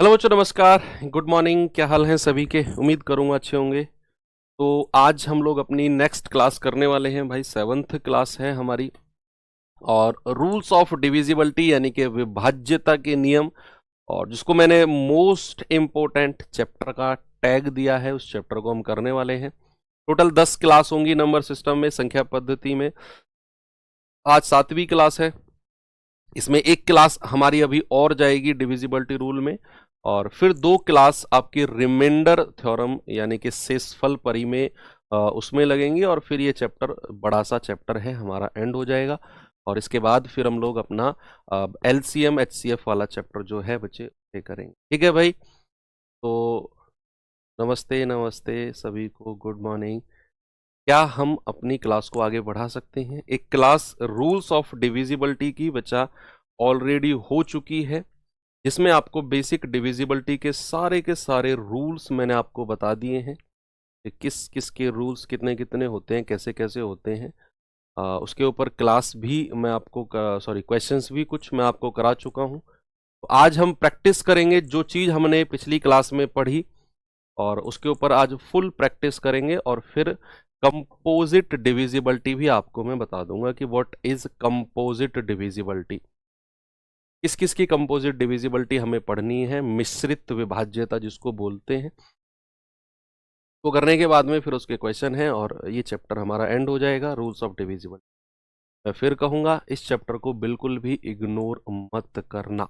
Hello बच्चों, नमस्कार, good morning. क्या हाल है सभी के? उम्मीद करूंगा अच्छे होंगे। तो आज हम लोग अपनी नेक्स्ट क्लास करने वाले हैं भाई। 7th क्लास है हमारी और रूल्स ऑफ डिविजिबिलिटी यानी कि विभाज्यता के नियम, और जिसको मैंने मोस्ट इम्पोर्टेंट चैप्टर का टैग दिया है, उस चैप्टर को हम करने वाले हैं। टोटल 10 क्लास होंगी नंबर सिस्टम में, संख्या पद्धति में। आज 7वीं क्लास है। इसमें एक क्लास हमारी अभी और जाएगी डिविजिबिलिटी रूल में, और फिर 2 क्लास आपकी रिमाइंडर थ्योरम यानी कि शेषफल परी में उसमें लगेंगी, और फिर ये चैप्टर बड़ा सा चैप्टर है हमारा एंड हो जाएगा। और इसके बाद फिर हम लोग अपना एलसीएम एचसीएफ वाला चैप्टर जो है बच्चे ये करेंगे। ठीक है भाई। तो नमस्ते नमस्ते सभी को, गुड मॉर्निंग। क्या हम अपनी क्लास को आगे बढ़ा सकते हैं? एक क्लास रूल्स ऑफ डिविजिबिलिटी की बच्चा ऑलरेडी हो चुकी है, जिसमें आपको बेसिक डिविजिबिलिटी के सारे रूल्स मैंने आपको बता दिए हैं कि किस किस के रूल्स कितने कितने होते हैं, कैसे कैसे होते हैं। उसके ऊपर क्लास भी मैं आपको सॉरी क्वेश्चंस भी कुछ मैं आपको करा चुका हूं। तो आज हम प्रैक्टिस करेंगे जो चीज़ हमने पिछली क्लास में पढ़ी, और उसके ऊपर आज फुल प्रैक्टिस करेंगे। और फिर कंपोजिट डिविजिबिलिटी भी आपको मैं बता दूंगा कि व्हाट इज कंपोजिट डिविजिबिलिटी। किस किस की कंपोजिट डिविजिबिलिटी हमें पढ़नी है, मिश्रित विभाज्यता जिसको बोलते हैं। तो करने के बाद में फिर उसके क्वेश्चन हैं और ये चैप्टर हमारा एंड हो जाएगा, रूल्स ऑफ डिविजिबिलिटी। मैं फिर कहूंगा, इस चैप्टर को बिल्कुल भी इग्नोर मत करना।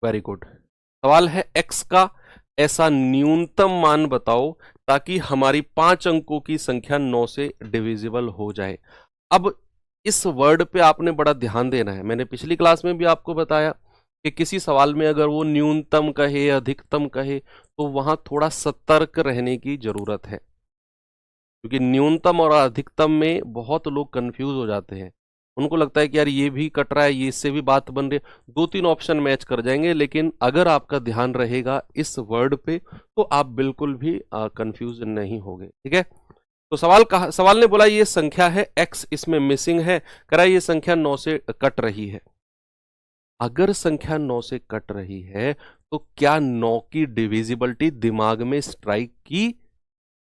Very good. सवाल है, x का ऐसा न्यूनतम मान बताओ ताकि हमारी 5 अंकों की संख्या 9 से डिविजिबल हो जाए। अब इस वर्ड पे आपने बड़ा ध्यान देना है। मैंने पिछली क्लास में भी आपको बताया कि किसी सवाल में अगर वो न्यूनतम कहे, अधिकतम कहे, तो वहां थोड़ा सतर्क रहने की जरूरत है, क्योंकि न्यूनतम और अधिकतम में बहुत लोग कंफ्यूज हो जाते हैं। उनको लगता है कि यार ये भी कट रहा है, ये इससे भी बात बन रही है, 2-3 ऑप्शन मैच कर जाएंगे। लेकिन अगर आपका ध्यान रहेगा इस वर्ड पे, तो आप बिल्कुल भी कंफ्यूज नहीं होगे। ठीक है। तो सवाल ने बोला ये संख्या है x, इसमें मिसिंग है, करा ये संख्या 9 से कट रही है। अगर संख्या 9 से कट रही है तो क्या 9 की डिविजिबिलिटी दिमाग में स्ट्राइक की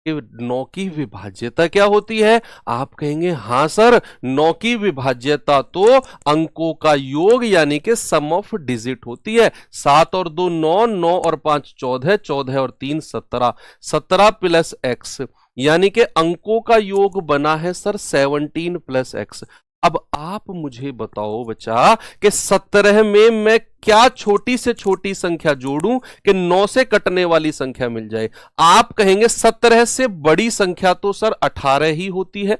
कि 9 की विभाज्यता क्या होती है? आप कहेंगे हाँ सर, 9 की विभाज्यता तो अंकों का योग यानी कि सम ऑफ डिजिट होती है। 7 और 2 9, 9 और 5 14, 14 और 3 17, 17 प्लस एक्स यानी कि अंकों का योग बना है सर 17 प्लस एक्स। अब आप मुझे बताओ बच्चा कि 17 में मैं क्या छोटी से छोटी संख्या जोड़ूं कि 9 से कटने वाली संख्या मिल जाए? आप कहेंगे 17 से बड़ी संख्या तो सर 18 ही होती है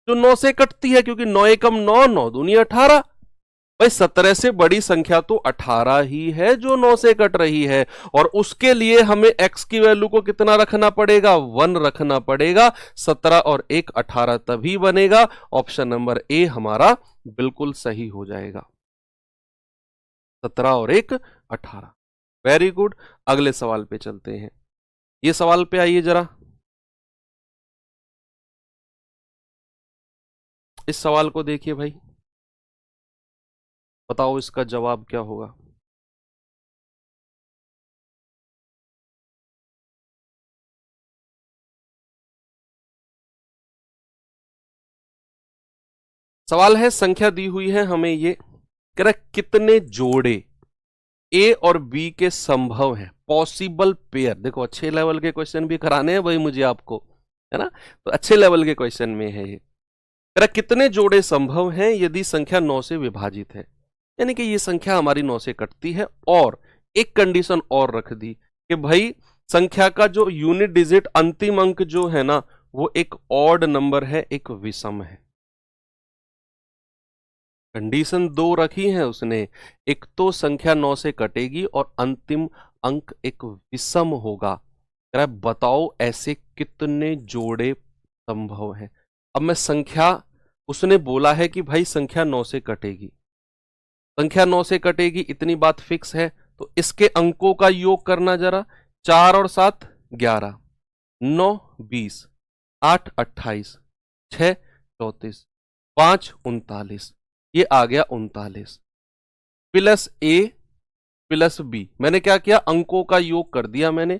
जो 9 से कटती है, क्योंकि 9 एकम 9, 9 दूनी 18। भाई 17 से बड़ी संख्या तो 18 ही है जो 9 से कट रही है, और उसके लिए हमें x की वैल्यू को कितना रखना पड़ेगा? 1 रखना पड़ेगा। 17 और 1 18 तभी बनेगा। ऑप्शन नंबर ए हमारा बिल्कुल सही हो जाएगा। 17 और 1 18। Very good. अगले सवाल पे चलते हैं। ये सवाल पे आइए जरा। इस सवाल को देखिए भाई, बताओ इसका जवाब क्या होगा। सवाल है, संख्या दी हुई है हमें, ये कह रहा है कितने जोड़े ए और बी के संभव हैं, पॉसिबल पेयर। देखो अच्छे लेवल के क्वेश्चन भी कराने हैं भाई मुझे आपको, है ना? तो अच्छे लेवल के क्वेश्चन में है ये। कह रहा कितने जोड़े संभव हैं यदि संख्या 9 से विभाजित है, यानी कि ये संख्या हमारी 9 से कटती है। और एक कंडीशन और रख दी कि भाई संख्या का जो यूनिट डिजिट अंतिम अंक जो है ना, वो एक ऑड नंबर है, एक विषम है। कंडीशन 2 रखी है उसने, एक तो संख्या 9 से कटेगी और अंतिम अंक एक विषम होगा। कह रहा है बताओ ऐसे कितने जोड़े संभव हैं। अब मैं संख्या, उसने बोला है कि भाई संख्या 9 से कटेगी, संख्या 9 से कटेगी, इतनी बात फिक्स है। तो इसके अंकों का योग करना जरा। 4 और 7 11, 9 20, 8 28, 6 34, 5 39, ये आ गया 39। प्लस ए प्लस बी, मैंने क्या किया, अंकों का योग कर दिया मैंने,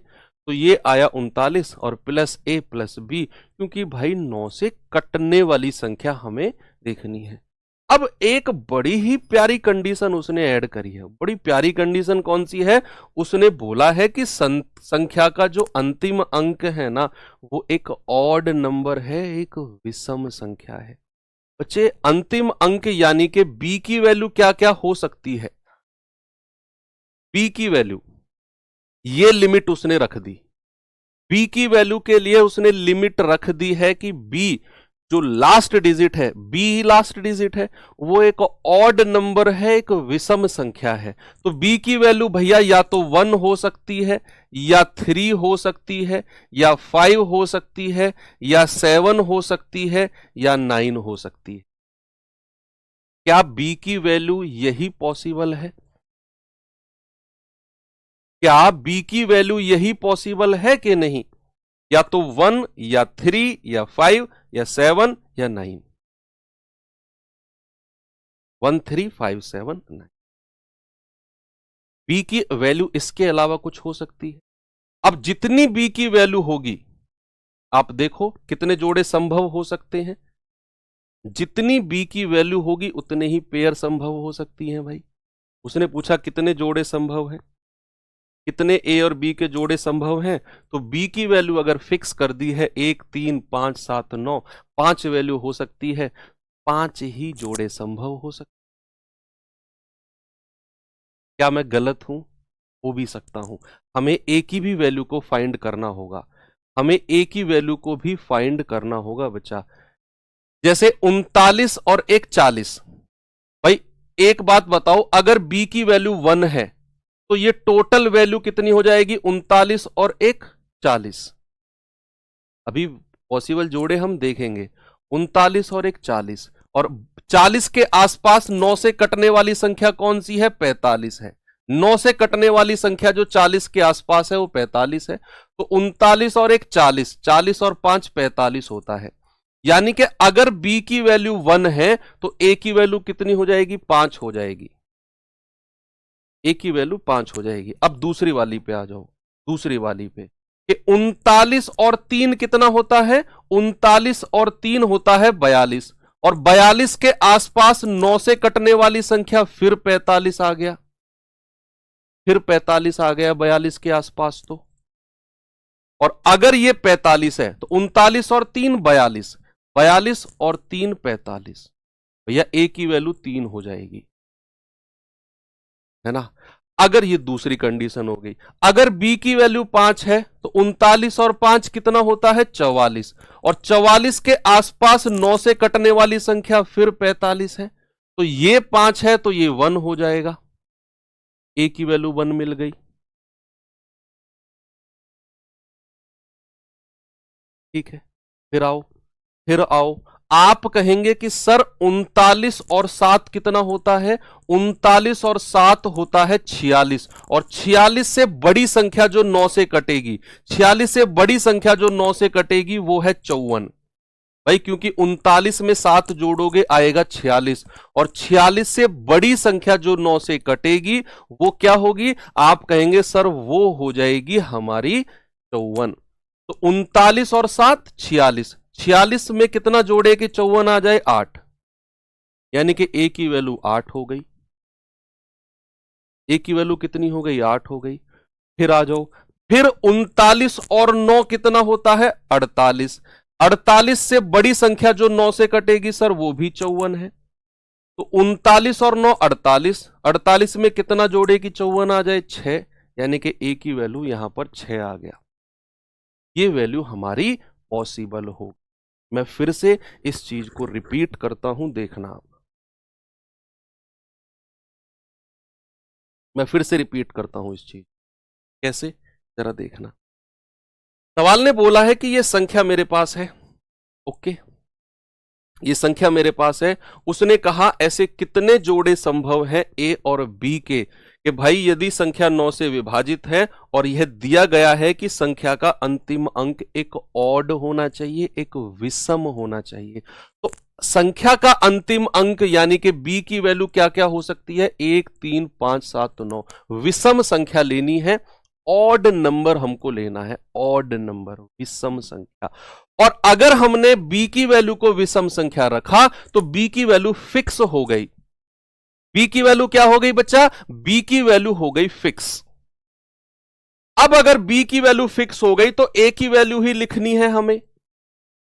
तो ये आया 39 और प्लस ए प्लस बी, क्योंकि भाई 9 से कटने वाली संख्या हमें देखनी है। अब एक बड़ी ही प्यारी कंडीशन उसने ऐड करी है। बड़ी प्यारी कंडीशन कौन सी है? उसने बोला है कि संख्या का जो अंतिम अंक है ना, वो एक ऑड नंबर है, एक विषम संख्या है। बच्चे, अंतिम अंक यानी कि बी की वैल्यू क्या क्या हो सकती है? बी की वैल्यू, ये लिमिट उसने रख दी। बी की वैल्यू के लिए उसने लिमिट रख दी है कि बी जो लास्ट डिजिट है, बी ही लास्ट डिजिट है, वो एक ऑड नंबर है, एक विषम संख्या है। तो बी की वैल्यू भैया या तो 1 हो सकती है, या 3 हो सकती है, या 5 हो सकती है, या 7 हो सकती है, या 9 हो सकती है। क्या बी की वैल्यू यही पॉसिबल है? क्या बी की वैल्यू यही पॉसिबल है कि नहीं? या तो 1 या 3 या 5 या 7 या 9। 1 3 5 7 9। बी की वैल्यू इसके अलावा कुछ हो सकती है। अब जितनी बी की वैल्यू होगी, आप देखो कितने जोड़े संभव हो सकते हैं। जितनी बी की वैल्यू होगी उतने ही पेयर संभव हो सकती हैं भाई। उसने पूछा कितने जोड़े संभव हैं, कितने ए और बी के जोड़े संभव हैं, तो बी की वैल्यू अगर फिक्स कर दी है 1 3 5 7 9, 5 वैल्यू हो सकती है, 5 ही जोड़े संभव हो सकते। क्या मैं गलत हूं? हो भी सकता हूं। हमें ए की भी वैल्यू को फाइंड करना होगा, हमें ए की वैल्यू को भी फाइंड करना होगा बच्चा। जैसे 39 और 1 40। भाई एक बात बताओ, अगर बी की वैल्यू 1 है तो ये टोटल वैल्यू कितनी हो जाएगी? 39 और 1 40। अभी पॉसिबल जोड़े हम देखेंगे। 39 और 1 40, और 40 के आसपास 9 से कटने वाली संख्या कौन सी है? 45 है। 9 से कटने वाली संख्या जो 40 के आसपास है वो 45 है। तो 39 और 1 40, 40 और 5 45 होता है। यानी कि अगर बी की वैल्यू 1 है तो ए की वैल्यू कितनी हो जाएगी? 5 हो जाएगी। ए की वैल्यू 5 हो जाएगी। अब दूसरी वाली पे आ जाओ, दूसरी वाली पे कि 39 और 3 कितना होता है? 39 और 3 होता है 42, और 42 के आसपास 9 से कटने वाली संख्या फिर 45 आ गया, फिर 45 आ गया 42 के आसपास। तो और अगर ये 45 है तो 39 और 3 42, 42 और 3 45, भैया ए की वैल्यू 3 हो जाएगी, है ना। अगर ये दूसरी कंडीशन हो गई, अगर बी की वैल्यू 5 है तो 39 और 5 कितना होता है? 44, और 44 के आसपास 9 से कटने वाली संख्या फिर 45 है, तो ये 5 है तो ये 1 हो जाएगा, ए की वैल्यू 1 मिल गई। ठीक है, फिर आओ, आप कहेंगे कि सर 39 और 7 कितना होता है? 39 और 7 होता है 46, और 46 से बड़ी संख्या जो 9 से कटेगी, 46 से बड़ी संख्या जो 9 से कटेगी वो है 54। भाई क्योंकि 39 में 7 जोड़ोगे आएगा 46, और 46 से बड़ी संख्या जो 9 से कटेगी वो क्या होगी? आप कहेंगे सर वो हो जाएगी हमारी 54। तो 39 और 7 46, 46 में कितना जोड़े कि 54 आ जाए? 8, यानी कि ए की वैल्यू 8 हो गई। ए की वैल्यू कितनी हो गई? 8 हो गई। फिर आ जाओ, फिर 39 और 9 कितना होता है? 48, 48 से बड़ी संख्या जो 9 से कटेगी सर वो भी 54 है। तो 39 और 9 48, 48 में कितना जोड़े कि 54 आ जाए? 6, यानी कि ए की वैल्यू यहां पर 6 आ गया। ये वैल्यू हमारी पॉसिबल हो। मैं फिर से इस चीज को रिपीट करता हूं, देखना आप। मैं फिर से रिपीट करता हूं इस चीज, कैसे जरा देखना। सवाल ने बोला है कि ये संख्या मेरे पास है, ओके, ये संख्या मेरे पास है। उसने कहा ऐसे कितने जोड़े संभव हैं ए और बी के, कि भाई यदि संख्या 9 से विभाजित है और यह दिया गया है कि संख्या का अंतिम अंक एक ऑड होना चाहिए, एक विषम होना चाहिए, तो संख्या का अंतिम अंक यानी कि b की वैल्यू क्या क्या हो सकती है? 1 3 5 7 9। विषम संख्या लेनी है, ऑड नंबर हमको लेना है, ऑड नंबर, विषम संख्या। और अगर हमने b की वैल्यू को विषम संख्या रखा तो b की वैल्यू फिक्स हो गई। b की वैल्यू क्या हो गई बच्चा? b की वैल्यू हो गई फिक्स। अब अगर b की वैल्यू फिक्स हो गई तो a की वैल्यू ही लिखनी है हमें।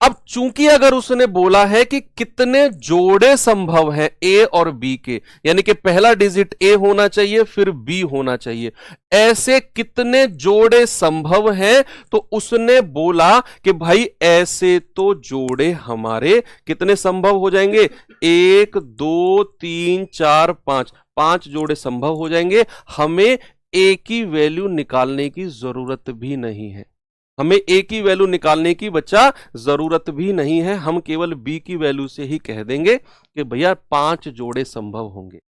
अब चूंकि अगर उसने बोला है कि कितने जोड़े संभव हैं a और b के, यानी कि पहला डिजिट a होना चाहिए फिर b होना चाहिए, ऐसे कितने जोड़े संभव हैं, तो उसने बोला कि भाई ऐसे तो जोड़े हमारे कितने संभव हो जाएंगे? 1 2 3 4 5, 5 जोड़े संभव हो जाएंगे। हमें a की वैल्यू निकालने की जरूरत भी नहीं है, हमें a की वैल्यू निकालने की बच्चा जरूरत भी नहीं है। हम केवल b की वैल्यू से ही कह देंगे कि भैया 5 जोड़े संभव होंगे।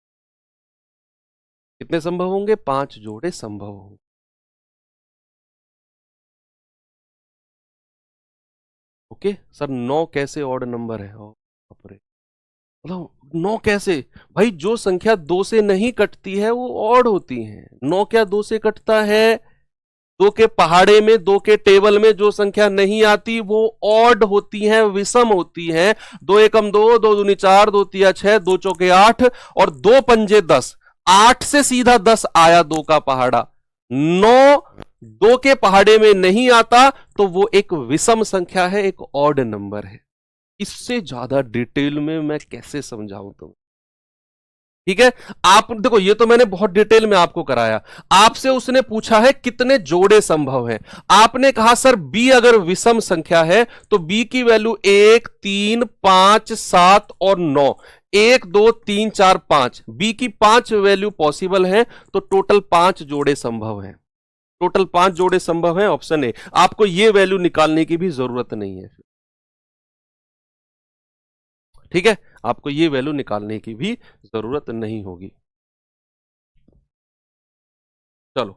कितने संभव होंगे? 5 जोड़े संभव होंगे। ओके सर, 9 कैसे ऑड नंबर है? मतलब 9 कैसे? भाई जो संख्या 2 से नहीं कटती है वो ऑड होती है। 9 क्या 2 से कटता है? 2 के पहाड़े में, 2 के टेबल में जो संख्या नहीं आती वो ऑड होती है, विषम होती है। 2 एकम 2, 2 दूनी 4, 2 तिया 6, 2 चौके 8 और 2 पंजे 10। 8 से सीधा 10 आया 2 का पहाड़ा। 9 2 के पहाड़े में नहीं आता तो वो एक विषम संख्या है, एक ऑड नंबर है। इससे ज्यादा डिटेल में मैं कैसे समझाऊं तुम? ठीक है, आप देखो, ये तो मैंने बहुत डिटेल में आपको कराया। आपसे उसने पूछा है कितने जोड़े संभव हैं। आपने कहा सर b अगर विषम संख्या है तो b की वैल्यू 1 3 5 7 और 9, 1 2 3 4 5, b की 5 वैल्यू पॉसिबल है, तो टोटल 5 जोड़े संभव हैं। टोटल 5 जोड़े संभव है, ऑप्शन ए। आपको ये वैल्यू निकालने की भी जरूरत नहीं है। ठीक है, आपको ये वैल्यू निकालने की भी जरूरत नहीं होगी। चलो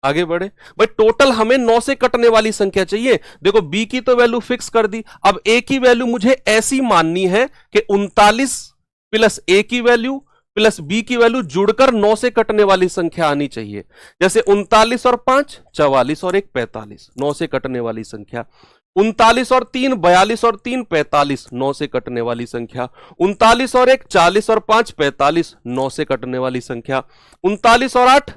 आगे बढ़े। भाई टोटल हमें 9 से कटने वाली संख्या चाहिए। देखो b की तो वैल्यू फिक्स कर दी, अब a की वैल्यू मुझे ऐसी माननी है कि 39 प्लस a की वैल्यू प्लस b की वैल्यू जुड़कर 9 से कटने वाली संख्या आनी चाहिए। जैसे 39 और 5 44 और 1 45, 9 से कटने वाली संख्या। 39 और 3 42 और 3 45, 9 से कटने वाली संख्या। 39 और 1 40 और 5 45, 9 से कटने वाली संख्या। 39 और 8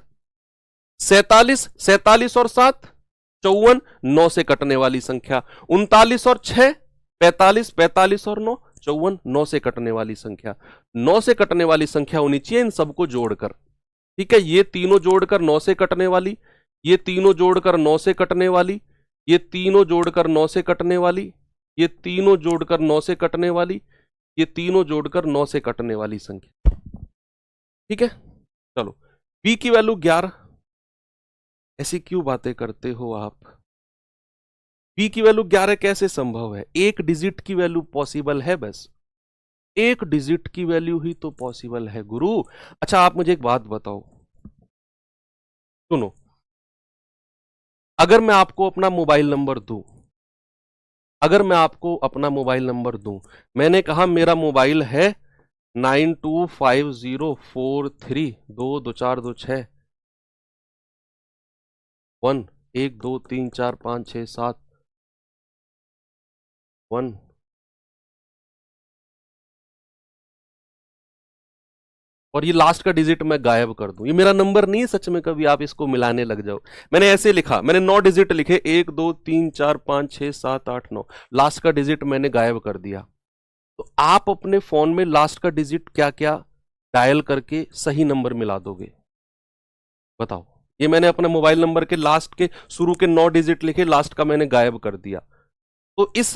47, 47 और 7 54, 9 से कटने वाली संख्या। 39 और 6 45, 45 और 9 54, 9 से कटने वाली संख्या। 9 से कटने वाली संख्या होनी चाहिए इन सबको जोड़कर। ठीक है, ये तीनों जोड़कर 9 से कटने वाली, ये तीनों जोड़कर 9 से कटने वाली, ये तीनों जोड़कर 9 से कटने वाली, ये तीनों जोड़कर 9 से कटने वाली, ये तीनों जोड़कर 9 से कटने वाली संख्या। ठीक है, चलो b की वैल्यू 11। ऐसी क्यों बातें करते हो आप? b की वैल्यू 11 कैसे संभव है? एक डिजिट की वैल्यू पॉसिबल है, बस एक डिजिट की वैल्यू ही तो पॉसिबल है गुरु। अच्छा आप मुझे एक बात बताओ, सुनो, अगर मैं आपको अपना मोबाइल नंबर दूं, अगर मैं आपको अपना मोबाइल नंबर दूं, मैंने कहा मेरा मोबाइल है 925043 2 2 4 2 6 1 1 2 3 4 5 6 7 1, और ये लास्ट का डिजिट मैं गायब कर दूं, ये मेरा नंबर नहीं है सच में, कभी आप इसको मिलाने लग जाओ। मैंने ऐसे लिखा, मैंने 9 डिजिट लिखे, 1 2 3 4 5 6 7 8 9, लास्ट का डिजिट मैंने गायब कर दिया। तो आप अपने फोन में लास्ट का डिजिट क्या क्या डायल करके सही नंबर मिला दोगे? बताओ। ये मैंने अपने मोबाइल नंबर के लास्ट के शुरू के 9 डिजिट लिखे, लास्ट का मैंने गायब कर दिया। तो इस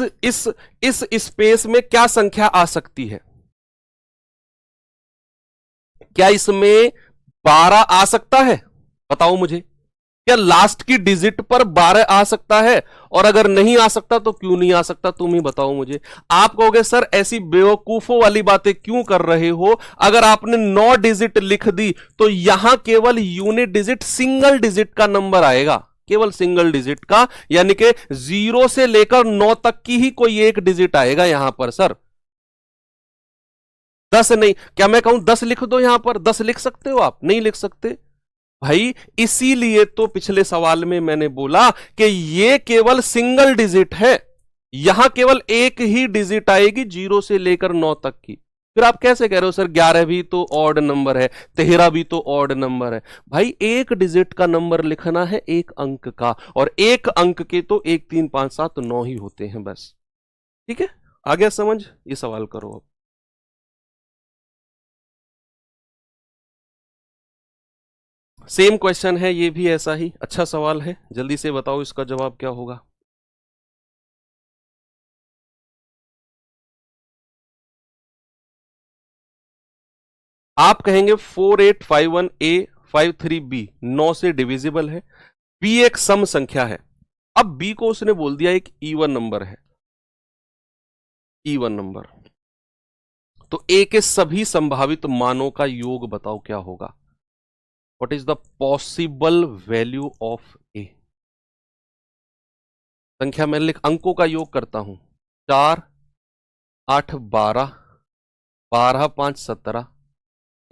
स्पेस में क्या संख्या आ सकती है? क्या इसमें 12 आ सकता है? बताओ मुझे, क्या लास्ट की डिजिट पर 12 आ सकता है? और अगर नहीं आ सकता तो क्यों नहीं आ सकता, तुम ही बताओ मुझे। आप कहोगे सर ऐसी बेवकूफों वाली बातें क्यों कर रहे हो? अगर आपने 9 डिजिट लिख दी तो यहां केवल यूनिट डिजिट, सिंगल डिजिट का नंबर आएगा, केवल सिंगल डिजिट का, यानी कि 0 से लेकर 9 तक की ही कोई एक डिजिट आएगा यहां पर सर। 10 नहीं, क्या मैं कहूं 10 लिख दो यहां पर? 10 लिख सकते हो आप? नहीं लिख सकते भाई। इसीलिए तो पिछले सवाल में मैंने बोला कि ये केवल सिंगल डिजिट है, यहां केवल एक ही डिजिट आएगी 0 से लेकर 9 तक की। फिर आप कैसे कह रहे हो सर 11 भी तो ऑड नंबर है, 13 भी तो ऑड नंबर है? भाई एक डिजिट का नंबर लिखना है, एक अंक का, और एक अंक के तो 1 3 5 7 9 ही होते हैं बस। ठीक है, आ गया समझ? ये सवाल करो अब। सेम क्वेश्चन है ये भी, ऐसा ही अच्छा सवाल है। जल्दी से बताओ इसका जवाब क्या होगा। आप कहेंगे 4851A 53B 9 से डिविजिबल है, B एक सम संख्या है। अब B को उसने बोल दिया एक इवन नंबर है, इवन नंबर, तो A के सभी संभावित मानों का योग बताओ क्या होगा। What is the possible value of A? संख्या मैं लिख, अंकों का योग करता हूं, 4 8 12 12 5 17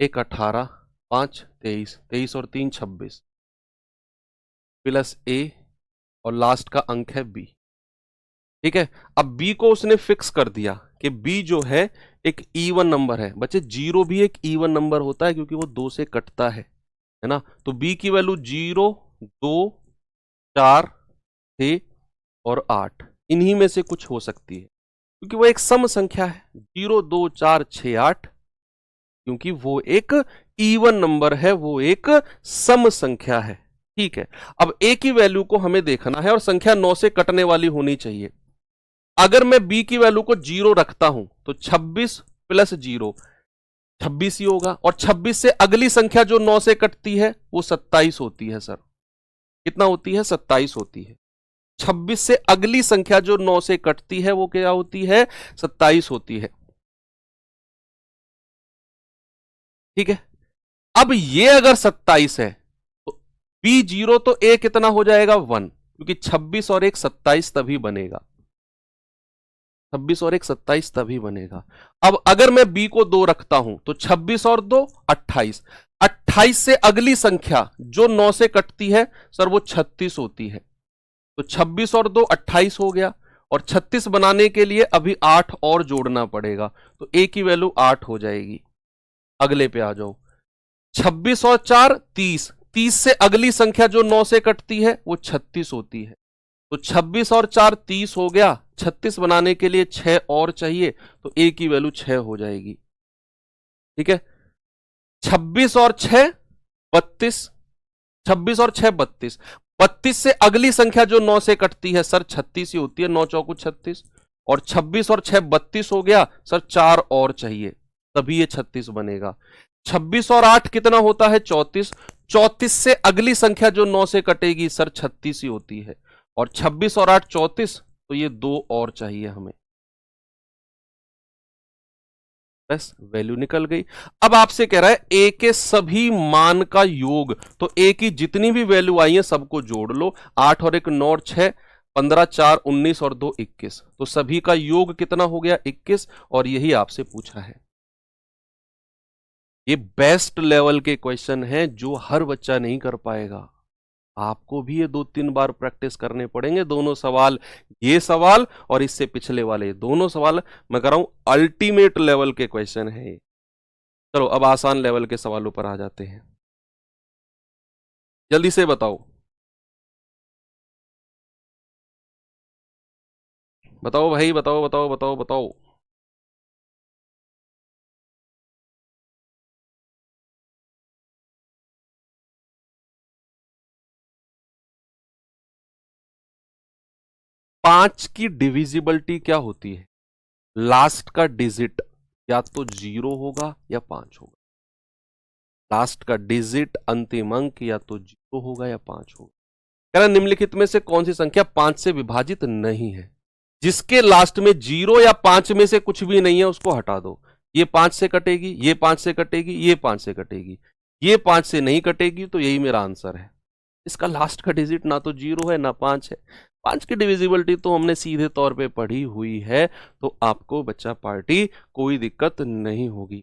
1 18 5 23 23 और 3 26 प्लस A और लास्ट का अंक है B। ठीक है, अब B को उसने फिक्स कर दिया कि B जो है एक इवन नंबर है। बच्चे 0 भी एक इवन नंबर होता है क्योंकि वो 2 से कटता है ना। तो B की वैल्यू 0 2 4 6 और 8 इन्हीं में से कुछ हो सकती है, क्योंकि वो एक सम संख्या है। 0 2 4 6 8, क्योंकि वो एक इवन नंबर है, वो एक सम संख्या है। ठीक है, अब A की वैल्यू को हमें देखना है और संख्या 9 से कटने वाली होनी चाहिए। अगर मैं B की वैल्यू को 0 रखता हूं तो 26 प्लस 0 26 ही होगा, और 26 से अगली संख्या जो 9 से कटती है वो 27 होती है। सर कितना होती है? 27 होती है। 26 से अगली संख्या जो 9 से कटती है वो क्या होती है? 27 होती है। ठीक है, अब ये अगर 27 है तो B 0 तो A कितना हो जाएगा? 1, क्योंकि 26 और 1 27 तभी बनेगा। 26 और 1 27 तभी बनेगा। अब अगर मैं B को 2 रखता हूं तो 26 और 2 28, 28 से अगली संख्या जो 9 से कटती है सर वो 36 होती है। तो 26 और 2 28 हो गया, और 36 बनाने के लिए अभी 8 और जोड़ना पड़ेगा, तो A की वैल्यू 8 हो जाएगी। अगले पे आ जाओ, 26 और 4 30, 30 से अगली संख्या जो 9 से कटती है वो 36 होती है। तो 26 और 4 30 हो गया, 36 बनाने के लिए 6 और चाहिए, तो A की वैल्यू 6 हो जाएगी। ठीक है, 26 और 6 32, 26 और 6 32, 32 से अगली संख्या जो 9 से कटती है सर 36 ही होती है, 9 चौकू 36, और 26 और 6 32 हो गया सर, 4 और चाहिए तभी ये 36 बनेगा। 26 और 8 कितना होता है? 34, 34 से अगली संख्या जो 9 से कटेगी सर 36 ही होती है, और 26 और 8 34, तो ये 2 और चाहिए हमें। बस वैल्यू निकल गई। अब आपसे कह रहा है A के सभी मान का योग, तो A की जितनी भी वैल्यू आई है सबको जोड़ लो। 8 और 1 9 और 6 15 4 19 और 2 21, तो सभी का योग कितना हो गया? 21, और यही आपसे पूछा है। ये बेस्ट लेवल के क्वेश्चन हैं जो हर बच्चा नहीं कर पाएगा। आपको भी ये 2-3 बार प्रैक्टिस करने पड़ेंगे दोनों सवाल, ये सवाल और इससे पिछले वाले दोनों सवाल। मैं कर रहा हूं अल्टीमेट लेवल के क्वेश्चन है। चलो अब आसान लेवल के सवालों पर आ जाते हैं। जल्दी से बताओ, बताओ भाई, बताओ बताओ बताओ बताओ। पांच की डिविजिबिलिटी क्या होती है? लास्ट का डिजिट या तो 0 होगा या 5 होगा। लास्ट का डिजिट अंतिम अंक या तो 0 होगा या 5 होगा। कह रहा निम्नलिखित में से कौन सी संख्या 5 से विभाजित नहीं है? जिसके लास्ट में 0 या 5 में से कुछ भी नहीं है उसको हटा दो। ये 5 से कटेगी, ये 5 से कटेगी, ये 5 से कटेगी, ये 5 से नहीं कटेगी, तो यही मेरा आंसर है। इसका लास्ट का डिजिट ना तो 0 है ना 5 है। 5 की डिविजिबिलिटी तो हमने सीधे तौर पे पढ़ी हुई है, तो आपको बच्चा पार्टी कोई दिक्कत नहीं होगी।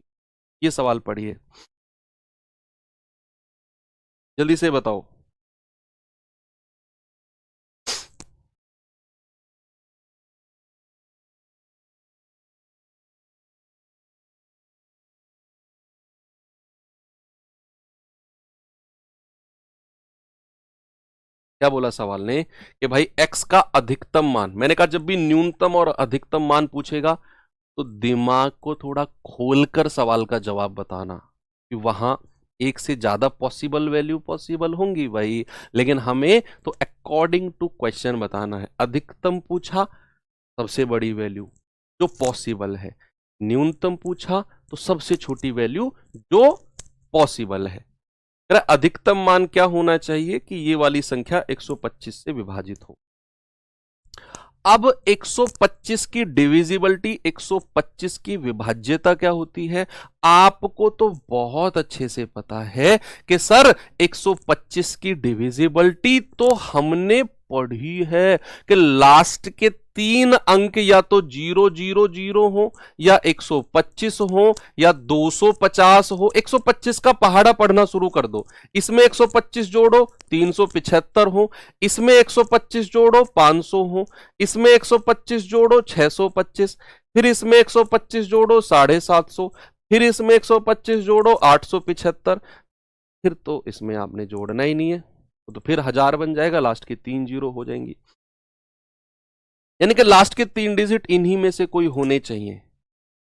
ये सवाल पढ़िए, जल्दी से बताओ। क्या बोला सवाल ने कि भाई x का अधिकतम मान, मैंने कहा जब भी न्यूनतम और अधिकतम मान पूछेगा तो दिमाग को थोड़ा खोलकर सवाल का जवाब बताना, कि वहां एक से ज्यादा पॉसिबल वैल्यू पॉसिबल होंगी भाई, लेकिन हमें तो अकॉर्डिंग टू क्वेश्चन बताना है। अधिकतम पूछा, सबसे बड़ी वैल्यू जो पॉसिबल है, न्यूनतम पूछा तो सबसे छोटी वैल्यू जो पॉसिबल है। अधिकतम मान क्या होना चाहिए कि ये वाली संख्या 125 से विभाजित हो। अब 125 की डिविजिबिलिटी, 125 की विभाज्यता क्या होती है, आपको तो बहुत अच्छे से पता है कि सर 125 की डिविजिबिलिटी तो हमने पढ़ी है कि लास्ट के 3 अंक या तो 000 हो या 125 हो या 250 हो। 125 का पहाड़ा पढ़ना शुरू कर दो, इसमें 125 जोड़ो 375 हो, इसमें 125 जोड़ो 500 हो, इसमें 125 जोड़ो 625, फिर इसमें 125 जोड़ो 750, फिर इसमें 125 जोड़ो 875, फिर तो इसमें आपने जोड़ना ही नहीं है, तो फिर 1000 बन जाएगा, लास्ट की 3 जीरो हो जाएंगी, यानी कि लास्ट के 3 डिजिट इन्हीं में से कोई होने चाहिए।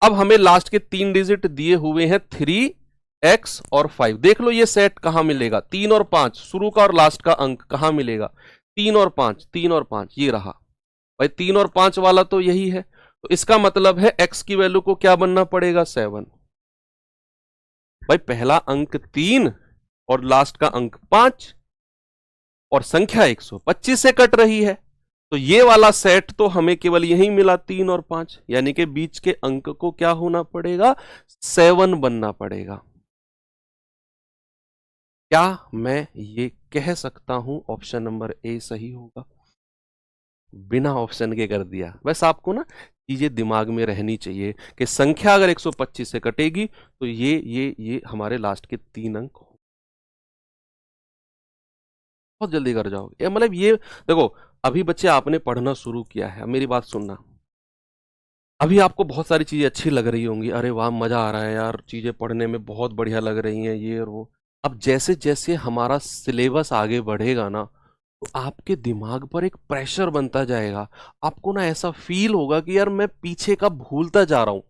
अब हमें लास्ट के 3 डिजिट दिए हुए हैं 3x और 5। देख लो ये सेट कहां मिलेगा, 3 और 5, शुरू का और लास्ट का अंक कहां मिलेगा, 3 और 5, 3 और 5, ये रहा भाई, 3 और 5 वाला तो यही है, तो इसका मतलब है x की वैल्यू को क्या बनना पड़ेगा, 7। भाई पहला अंक 3 और लास्ट का अंक 5 और संख्या 125 से कट रही है, तो ये वाला सेट तो हमें केवल यही मिला 3 और 5, यानी कि बीच के अंक को क्या होना पड़ेगा, 7 बनना पड़ेगा। क्या मैं ये कह सकता हूं ऑप्शन नंबर ए सही होगा? बिना ऑप्शन के कर दिया। बस आपको ना चीजें दिमाग में रहनी चाहिए कि संख्या अगर 125 से कटेगी तो ये हमारे लास्ट के 3 अंक हो। बहुत जल्दी कर जाओगे, मतलब ये देखो, अभी बच्चे आपने पढ़ना शुरू किया है, मेरी बात सुनना, अभी आपको बहुत सारी चीजें अच्छी लग रही होंगी, अरे वाह मजा आ रहा है यार, चीजें पढ़ने में बहुत बढ़िया लग रही हैं ये और वो। अब जैसे जैसे हमारा सिलेबस आगे बढ़ेगा ना, तो आपके दिमाग पर एक प्रेशर बनता जाएगा, आपको ना ऐसा फील होगा कि यार मैं पीछे का भूलता जा रहा हूं।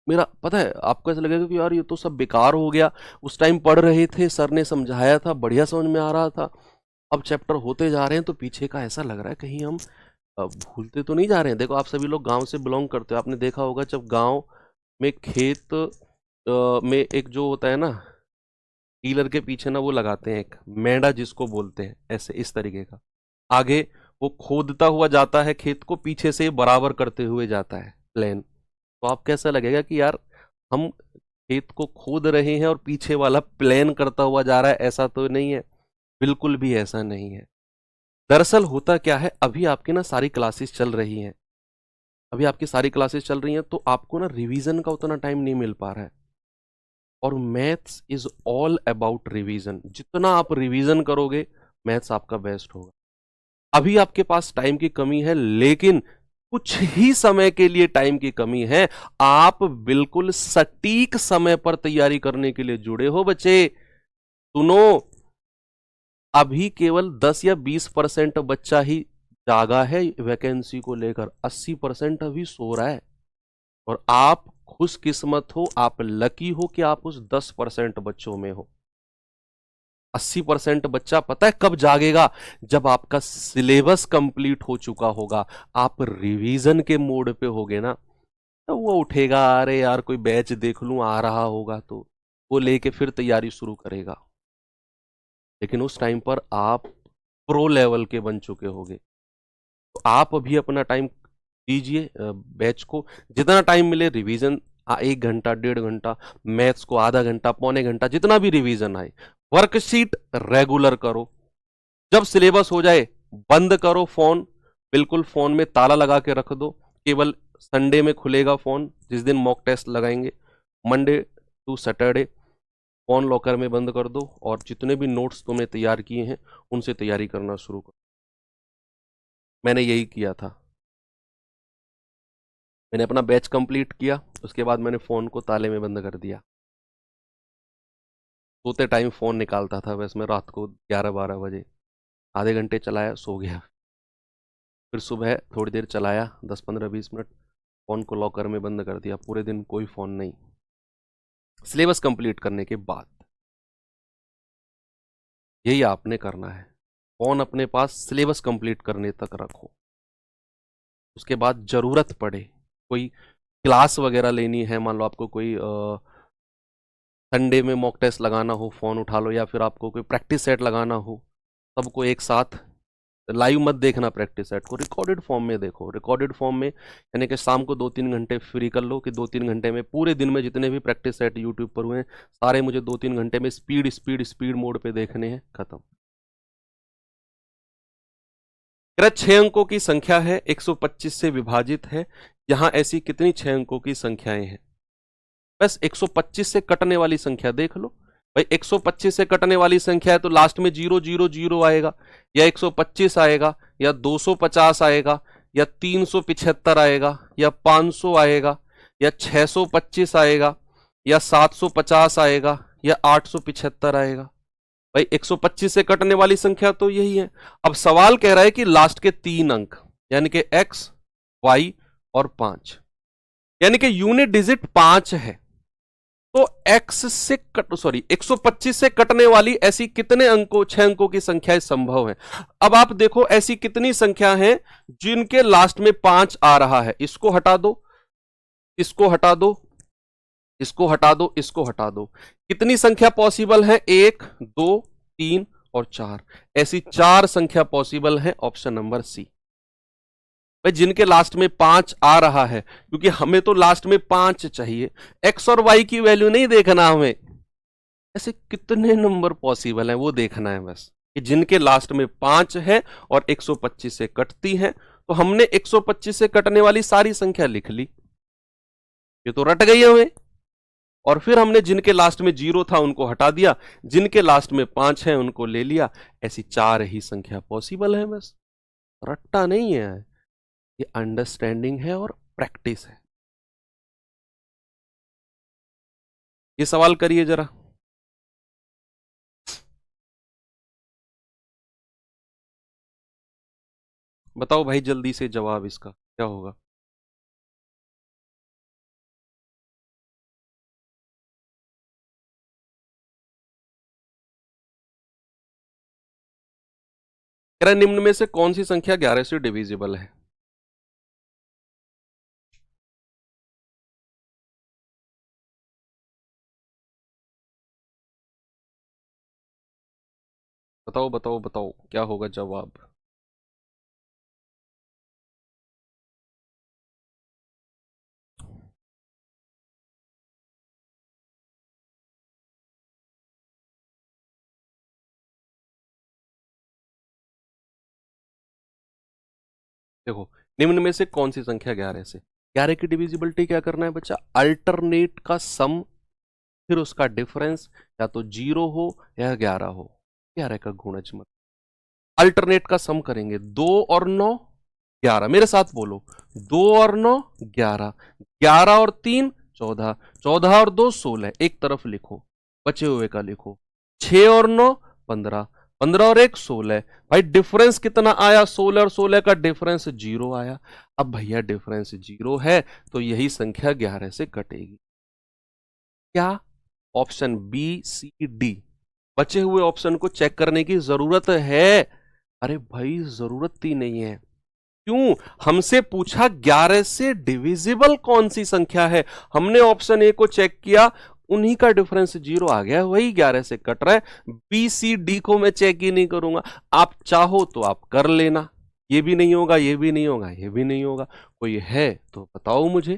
मेरा पता है आपको ऐसा लगेगा कि यार ये तो सब बेकार हो गया, उस टाइम पढ़ रहे थे, सर ने समझाया था, बढ़िया समझ में आ रहा था, अब चैप्टर होते जा रहे हैं तो पीछे का ऐसा लग रहा है कहीं हम भूलते तो नहीं जा रहे हैं। देखो आप सभी लोग गांव से बिलोंग करते हो, आपने देखा होगा जब गांव में खेत में एक जो होता है ना, टीलर के पीछे ना वो लगाते हैं एक मेंढा जिसको बोलते हैं, ऐसे इस तरीके का, आगे वो खोदता हुआ जाता है खेत को, पीछे से बराबर करते हुए जाता है प्लेन। तो आप कैसा लगेगा कि यार हम खेत को खोद रहे हैं और पीछे वाला प्लेन करता हुआ जा रहा है, ऐसा तो नहीं है, बिल्कुल भी ऐसा नहीं है। दरअसल होता क्या है, अभी आपकी ना सारी क्लासेस चल रही हैं, अभी आपकी सारी क्लासेस चल रही हैं, तो आपको ना रिवीजन का उतना टाइम नहीं मिल पा रहा है, और maths is all about revision. जितना आप रिवीजन करोगे मैथ्स आपका बेस्ट होगा। अभी आपके पास टाइम की कमी है, लेकिन कुछ ही समय के लिए टाइम की कमी है, आप बिल्कुल सटीक समय पर तैयारी करने के लिए जुड़े हो बच्चे। सुनो, अभी केवल 10 या 20% बच्चा ही जागा है वैकेंसी को लेकर, 80% अभी सो रहा है, और आप खुशकिस्मत हो, आप लकी हो कि आप उस 10% बच्चों में हो। 80% बच्चा पता है कब जागेगा, जब आपका सिलेबस कंप्लीट हो चुका होगा, आप रिवीजन के मोड पे होगे ना, तो वो उठेगा, अरे यार कोई बैच देख लूं आ रहा होगा, तो वो लेके फिर तैयारी शुरू करेगा। लेकिन उस टाइम पर आप प्रो लेवल के बन चुके होगे, तो आप अभी अपना टाइम दीजिए बैच को, जितना टाइम मिले रिवीजन, 1 घंटा 1.5 घंटा, मैथ्स को आधा घंटा पौने घंटा, जितना भी रिवीजन आए, वर्कशीट रेगुलर करो। जब सिलेबस हो जाए बंद करो फोन, बिल्कुल फोन में ताला लगा के रख दो, केवल संडे में खुलेगा फोन जिस दिन मॉक टेस्ट लगाएंगे, Monday to Saturday phone locker में बंद कर दो और जितने भी नोट्स तुमने तैयार किए हैं उनसे तैयारी करना शुरू करो। मैंने यही किया था। मैंने अपना बैच कंप्लीट किया, उसके बाद मैंने फोन को ताले में बंद कर दिया। सोते टाइम फोन निकालता था बस मैं रात को 11-12 बजे, आधे घंटे चलाया, सो गया। फिर सुबह थोड़ी देर चलाया, 10-15-20 मिनट, फोन को लॉकर में बंद कर दिया। पूरे दिन कोई फोन नहीं। सिलेबस कंप्लीट करने के बाद यही आपने करना है। फोन अपने पास सिलेबस कंप्लीट करने तक रखो। उसके बाद जरूरत पड़े, कोई क्लास वगैरह लेनी है, मान लो आपको कोई संडे में मॉक टेस्ट लगाना हो, फोन उठा लो, या फिर आपको कोई प्रैक्टिस सेट लगाना हो, सबको एक साथ लाइव मत देखना। प्रैक्टिस सेट को रिकॉर्डेड फॉर्म में देखो। रिकॉर्डेड फॉर्म में यानी कि शाम को 2-3 घंटे फ्री कर लो कि 2-3 घंटे में पूरे दिन में जितने भी प्रैक्टिस सेट यूट्यूब पर हुए हैं सारे मुझे 2-3 घंटे में स्पीड स्पीड स्पीड मोड पे देखने हैं, खत्म। 6 अंकों की संख्या है, 125 से विभाजित है। यहां ऐसी कितनी 6 अंकों की संख्याएं हैं? बस 125 से कटने वाली संख्या देख लो भाई। 125 से कटने वाली संख्या है तो लास्ट में 000 आएगा, या 125 आएगा, या 250 आएगा, या 375 आएगा, या 500 आएगा, या 625 आएगा, या 750 आएगा, या 875 आएगा। भाई 125 से कटने वाली संख्या तो यही है। अब सवाल कह रहा है कि लास्ट के 3 अंक यानी कि x, y और 5, यानी कि यूनिट डिजिट 5 है। तो x से 125 से कटने वाली ऐसी कितने अंकों, 6 अंकों की संख्याएं संभव है? अब आप देखो ऐसी कितनी संख्या हैं जिनके लास्ट में 5 आ रहा है। इसको हटा दो, इसको हटा दो, इसको हटा दो, इसको हटा दो। कितनी संख्या पॉसिबल है? 1, 2, 3 और 4। ऐसी 4 संख्या पॉसिबल है, ऑप्शन नंबर सी। भाई जिनके लास्ट में 5 आ रहा है, क्योंकि हमें तो लास्ट में 5 चाहिए, x और y की वैल्यू नहीं देखना हमें। ऐसे कितने नंबर पॉसिबल हैं वो देखना है बस, कि जिनके लास्ट में 5 है और 125 से कटती है। तो हमने 125 से कटने वाली सारी संख्या लिख ली, ये तो रट गई हमें। और फिर हमने जिनके लास्ट में 0 था उनको हटा दिया, जिनके लास्ट में 5 है उनको ले लिया। ऐसी 4 ही संख्या पॉसिबल है बस, रट्टा नहीं है, ये अंडरस्टैंडिंग है और प्रैक्टिस है। ये सवाल करिए जरा। बताओ भाई जल्दी से जवाब इसका क्या होगा? निम्न में से कौन सी संख्या 11 से डिविजिबल है? बताओ बताओ बताओ क्या होगा जवाब? देखो निम्न में से कौन सी संख्या 11 से, 11 की डिविजिबिलिटी क्या करना है बच्चा? अल्टरनेट का सम, फिर उसका डिफरेंस, या तो 0 हो या 11 हो, 11 का गुणज मत। अल्टरनेट का सम करेंगे, 2 और 9 11। मेरे साथ बोलो, 2 और 9 11, 11 और 3 14, 14 और 2 16, एक तरफ लिखो, बचे हुए का लिखो। 6 और 9 15, 15 और 1 16। भाई डिफरेंस कितना आया? 16 और 16 का डिफरेंस 0 आया। अब भैया डिफरेंस 0 है तो यही संख्या 11 से कटेगी। क्या? Option B C D. बचे हुए ऑप्शन को चेक करने की जरूरत है? अरे भाई जरूरत ही नहीं है। क्यों? हमसे पूछा 11 से डिविजिबल कौन सी संख्या है, हमने ऑप्शन ए को चेक किया, उन्हीं का डिफरेंस 0 आ गया, वही 11 से कट रहा है। बी सी डी को मैं चेक ही नहीं करूंगा। आप चाहो तो आप कर लेना, ये भी नहीं होगा, ये भी नहीं होगा, ये भी नहीं होगा। कोई है तो बताओ मुझे,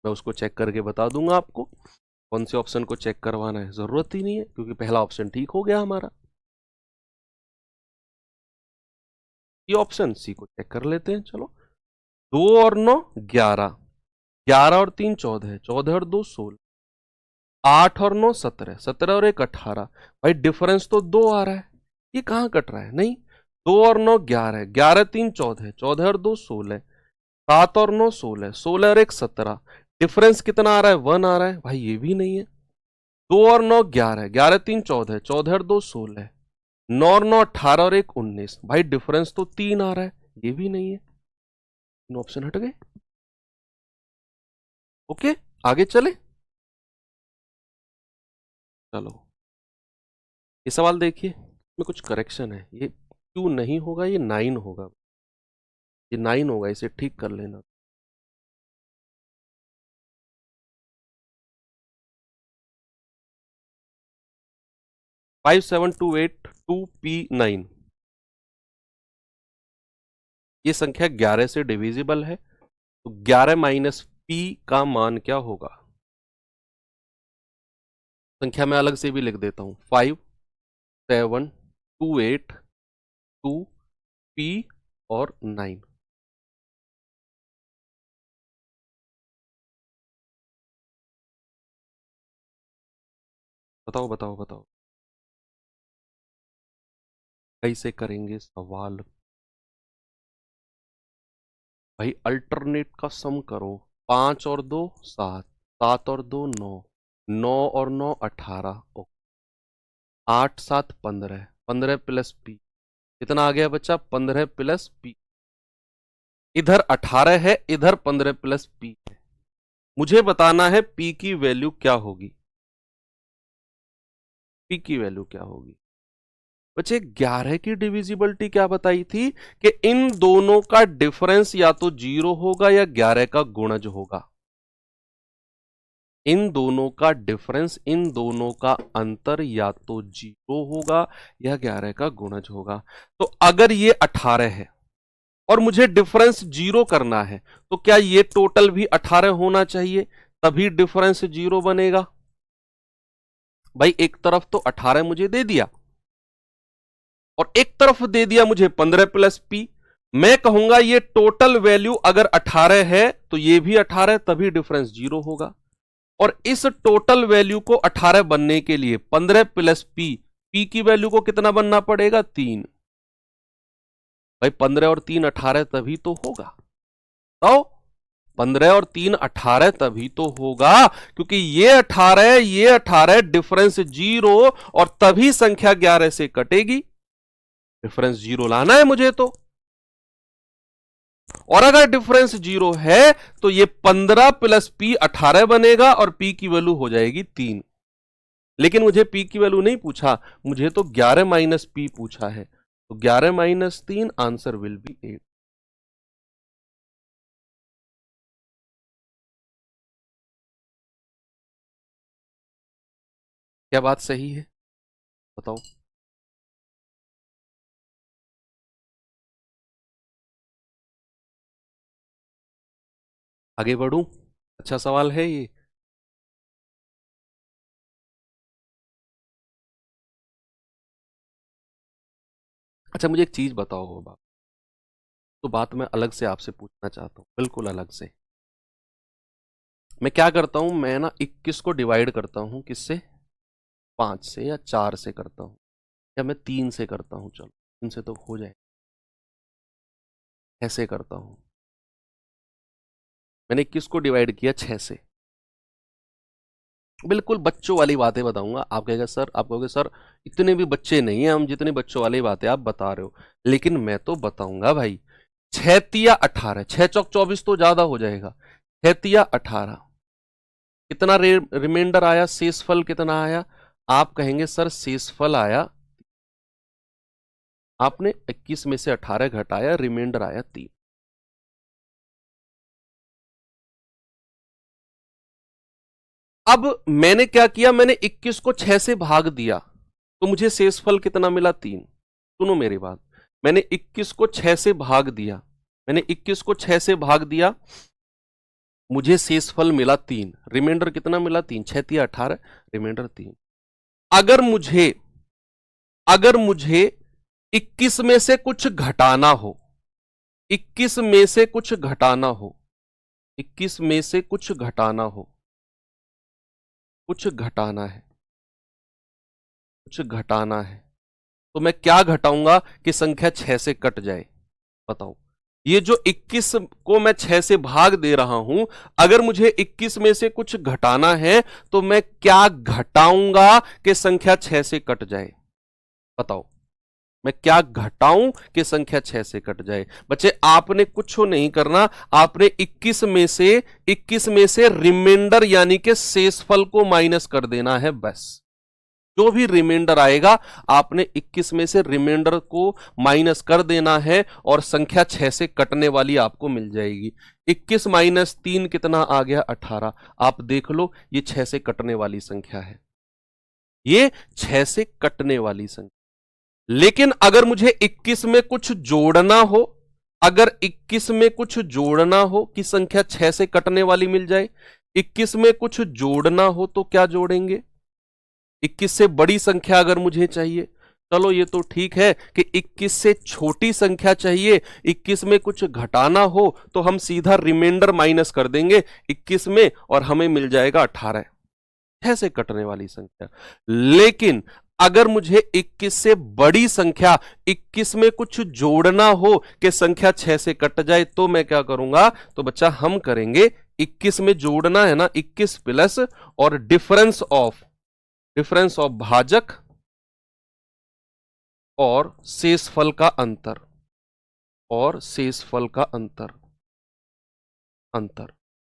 मैं उसको चेक करके बता दूंगा आपको कौन से ऑप्शन को चेक करवाना है। जरूरत ही नहीं है क्योंकि पहला ऑप्शन ठीक हो गया हमारा। ये ऑप्शन सी को चेक कर लेते हैं। चलो, 2 और 9 11, 11 और 3 14, 14 और 2 16, 8 और 9 17, 17 और 1 18। भाई डिफरेंस तो 2 आ रहा है, ये कहाँ कट रहा है? नहीं, 2 और 9 11, 11 3 14, 14 और 2 16, 7 और 9 16, 16 और 1 17। डिफरेंस कितना आ रहा है? 1 आ रहा है। भाई ये भी नहीं है। 2 और 9 11, 11 3 14, 14 और 2 16, 9 और 9 18 और 1 19। भाई डिफरेंस तो 3 आ रहा है, ये भी नहीं है। तीन ऑप्शन हट गए। ओके, आगे चले। चलो ये सवाल देखिए, इसमें कुछ करेक्शन है। ये क्यों नहीं होगा, ये 9 होगा, ये 9 होगा, इसे ठीक कर लेना। फाइव 7 2 8 2P9, ये संख्या 11 से डिविजिबल है, तो 11 माइनस पी का मान क्या होगा? संख्या मैं अलग से भी लिख देता हूं, 5 7 2 8 2P और 9। बताओ बताओ बताओ, कैसे करेंगे सवाल? भाई अल्टरनेट का सम करो। 5 और 2 7, 7 और 2 9, 9 और 9 18, 8 7 15, 15 प्लस पी कितना आ गया बच्चा? 15 प्लस पी। इधर 18 है, इधर 15 प्लस पी है। मुझे बताना है पी की वैल्यू क्या होगी। पी की वैल्यू क्या होगी बच्चे? 11 की डिविजिबिलिटी क्या बताई थी कि इन दोनों का डिफरेंस या तो 0 होगा या 11 का गुणज होगा। इन दोनों का डिफरेंस, इन दोनों का अंतर या तो 0 होगा या 11 का गुणज होगा। तो अगर ये 18 है और मुझे डिफरेंस 0 करना है, तो क्या ये टोटल भी 18 होना चाहिए, तभी डिफरेंस 0 बनेगा। भाई एक तरफ तो 18 मुझे दे दिया और एक तरफ दे दिया मुझे 15 प्लस पी। मैं कहूंगा ये टोटल वैल्यू अगर 18 है तो ये भी 18, तभी डिफरेंस 0 होगा। और इस टोटल वैल्यू को 18 बनने के लिए 15 प्लस पी, पी की वैल्यू को कितना बनना पड़ेगा? 3। भाई 15 और 3 18 तभी तो होगा। तो 15 और 3 18 तभी तो होगा, क्योंकि ये 18 डिफरेंस 0 और तभी संख्या 11 से कटेगी। डिफरेंस 0 लाना है मुझे तो। और अगर डिफरेंस 0 है तो ये 15 प्लस पी 18 बनेगा और पी की वैल्यू हो जाएगी 3। लेकिन मुझे पी की वैल्यू नहीं पूछा, मुझे तो 11 माइनस पी पूछा है। तो 11 माइनस 3, आंसर विल बी 8। क्या बात सही है? बताओ। आगे बढ़ूं? अच्छा सवाल है ये। अच्छा मुझे एक चीज बताओ बाबा, तो बात मैं अलग से आपसे पूछना चाहता हूं, बिल्कुल अलग से। मैं क्या करता हूं, मैं ना 21 को डिवाइड करता हूं किससे? 5 से, या 4 से करता हूं, या मैं 3 से करता हूं। चलो 3 से तो हो जाए। ऐसे करता हूं, मैंने 21 को डिवाइड किया 6 से। बिल्कुल बच्चों वाली बातें बताऊंगा। आप कहेगा सर, आप कहोगे सर इतने भी बच्चे नहीं हैं हम जितनी बच्चों वाली बातें आप बता रहे हो, लेकिन मैं तो बताऊंगा भाई। 6 तिया 18, 6 चौक 24 तो ज्यादा हो जाएगा। 6 तिया 18, कितना रिमाइंडर आया, शेषफल कितना आया? आप कहेंगे सर शेषफल आया, आपने 21 में से 18 घटाया, रिमाइंडर आया 3। अब मैंने क्या किया, मैंने 21 को 6 से भाग दिया, तो मुझे शेषफल कितना मिला? 3। सुनो मेरी बात, मैंने 21 को 6 से भाग दिया, मैंने 21 को 6 से भाग दिया, मुझे शेषफल मिला 3, रिमाइंडर कितना मिला? 3। 6 तिया 18, रिमाइंडर 3। अगर मुझे 21 में से कुछ घटाना हो, 21 में से कुछ घटाना हो, 21 में से कुछ घटाना हो, कुछ घटाना है, कुछ घटाना है, तो मैं क्या घटाऊंगा कि संख्या 6 से कट जाए? बताओ। ये जो 21 को मैं 6 से भाग दे रहा हूं, अगर मुझे 21 में से कुछ घटाना है तो मैं क्या घटाऊंगा कि संख्या 6 से कट जाए? बताओ, मैं क्या घटाऊं कि संख्या 6 से कट जाए? बच्चे आपने कुछ नहीं करना, आपने 21 में से रिमाइंडर यानी कि शेषफल को माइनस कर देना है बस। जो भी रिमाइंडर आएगा आपने 21 में से रिमाइंडर को माइनस कर देना है और संख्या 6 से कटने वाली आपको मिल जाएगी। 21 माइनस 3 कितना आ गया? 18। आप देख लो, ये 6 से कटने वाली संख्या है, ये 6 से कटने वाली संख्या। लेकिन अगर मुझे 21 में कुछ जोड़ना हो, अगर 21 में कुछ जोड़ना हो कि संख्या 6 से कटने वाली मिल जाए, 21 में कुछ जोड़ना हो तो क्या जोड़ेंगे? 21 से बड़ी संख्या अगर मुझे चाहिए, चलो ये तो ठीक है कि 21 से छोटी संख्या चाहिए, 21 में कुछ घटाना हो तो हम सीधा रिमाइंडर माइनस कर देंगे 21 में और हमें मिल जाएगा 18, 6 से कटने वाली संख्या। लेकिन अगर मुझे 21 से बड़ी संख्या, 21 में कुछ जोड़ना हो कि संख्या 6 से कट जाए, तो मैं क्या करूंगा? तो बच्चा हम करेंगे 21 में जोड़ना है ना, 21 प्लस और डिफरेंस ऑफ भाजक और शेषफल का अंतर, और शेषफल का अंतर।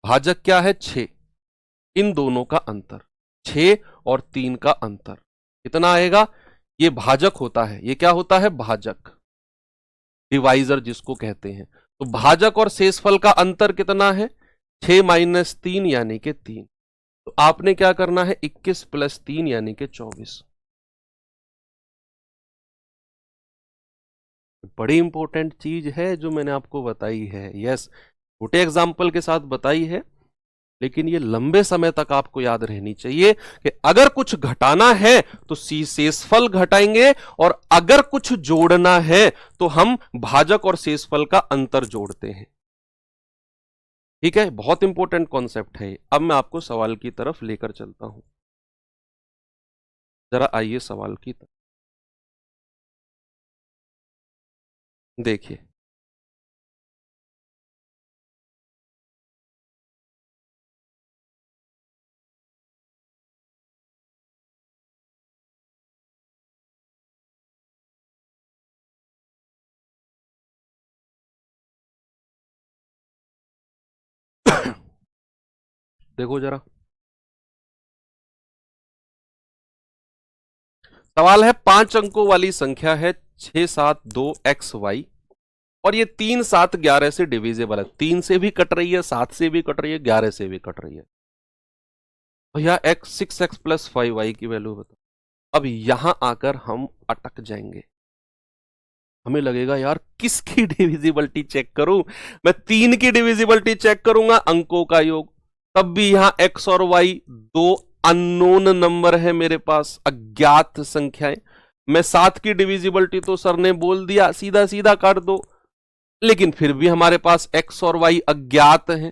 भाजक क्या है? 6, इन दोनों का अंतर, 6 और 3 का अंतर कितना आएगा? ये भाजक होता है, ये क्या होता है? भाजक, डिवाइजर जिसको कहते हैं। तो भाजक और शेषफल का अंतर कितना है? 6 माइनस 3 यानी कि 3। तो आपने क्या करना है? 21 प्लस 3 यानी कि 24। बड़ी इंपॉर्टेंट चीज है जो मैंने आपको बताई है। यस, छोटे एग्जाम्पल के साथ बताई है, लेकिन ये लंबे समय तक आपको याद रहनी चाहिए कि अगर कुछ घटाना है तो शेषफल घटाएंगे, और अगर कुछ जोड़ना है तो हम भाजक और शेषफल का अंतर जोड़ते हैं। ठीक है, बहुत इंपॉर्टेंट कॉन्सेप्ट है। अब मैं आपको सवाल की तरफ लेकर चलता हूं, जरा आइए सवाल की तरफ। देखिए, देखो जरा, सवाल है 5 अंकों वाली संख्या है 672XY, और ये 3, 7, 11 से डिविजिबल है। 3 से भी कट रही है, 7 से भी कट रही है, 11 से भी कट रही है। भैया 6x प्लस 5y की वैल्यू बताओ। अब यहां आकर हम अटक जाएंगे, हमें लगेगा यार किसकी डिविजिबिलिटी चेक करूं? मैं 3 की डिविजिबिलिटी चेक करूंगा, अंकों का योग, तब भी यहां x और y दो अननोन नंबर है मेरे पास, अज्ञात संख्याएं। मैं 7 की डिविजिबिलिटी तो सर ने बोल दिया सीधा सीधा काट दो, लेकिन फिर भी हमारे पास x और y अज्ञात हैं।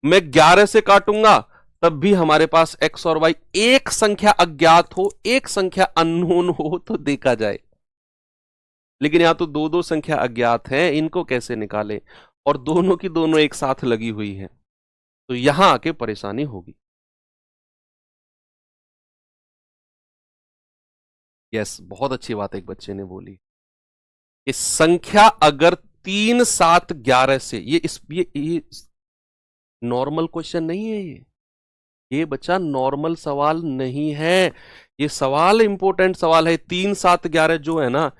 मैं 11 से काटूंगा तब भी हमारे पास x और y, एक संख्या अज्ञात हो, एक संख्या अननोन हो तो देखा जाए। लेकिन यहां तो दो दो संख्या अज्ञात है, इनको कैसे निकालें? और दोनों की दोनों एक साथ लगी हुई है, तो यहां आके परेशानी होगी। यस, बहुत अच्छी बात एक बच्चे ने बोली। इस संख्या अगर 3, 7, 11 से, ये नॉर्मल क्वेश्चन नहीं है, ये बच्चा नॉर्मल सवाल नहीं है, ये सवाल इंपॉर्टेंट सवाल है। 3, 7, 11 जो है ना,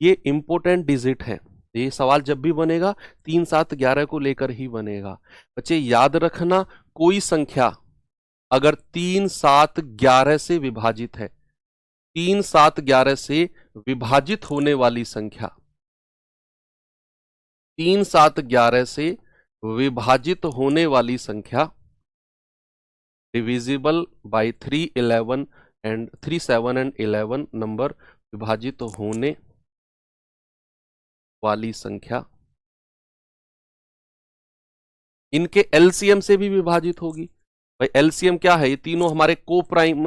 ये इंपॉर्टेंट डिजिट है। ये सवाल जब भी बनेगा 3, 7, 11 को लेकर ही बनेगा। बच्चे याद रखना, कोई संख्या अगर 3, 7, 11 से विभाजित है, 3, 7, 11 से विभाजित होने वाली संख्या, 3, 7, 11 से विभाजित होने वाली संख्या divisible by 3, 11 and 3, 7 and 11 number विभाजित होने वाली संख्या इनके एलसीएम से भी विभाजित होगी। भाई एलसीएम क्या है, ये तीनों हमारे को प्राइम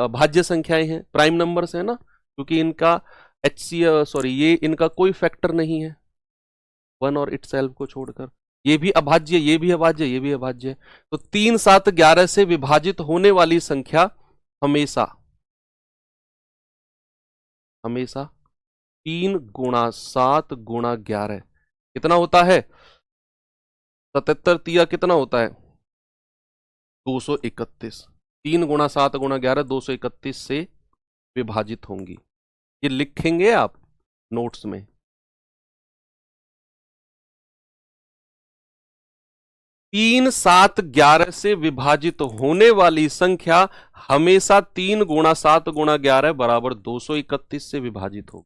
भाज्य संख्याएं हैं, प्राइम नंबर्स है ना, क्योंकि इनका ये इनका कोई फैक्टर नहीं है वन और इटसेल्फ को छोड़कर। ये भी अभाज्य, ये भी अभाज्य, ये भी अभाज्य। तो 3, 7, 11 से विभाजित होने वाली संख्या हमेशा 3 गुणा 7 गुणा 11 कितना होता है? 77 तिया कितना होता है? 231। 3 गुणा 7 गुणा 11 231 से विभाजित होंगी। ये लिखेंगे आप नोट्स में। 3, 7, 11 से विभाजित होने वाली संख्या हमेशा 3 गुणा 7 गुणा 11 बराबर 231 से विभाजित होगी।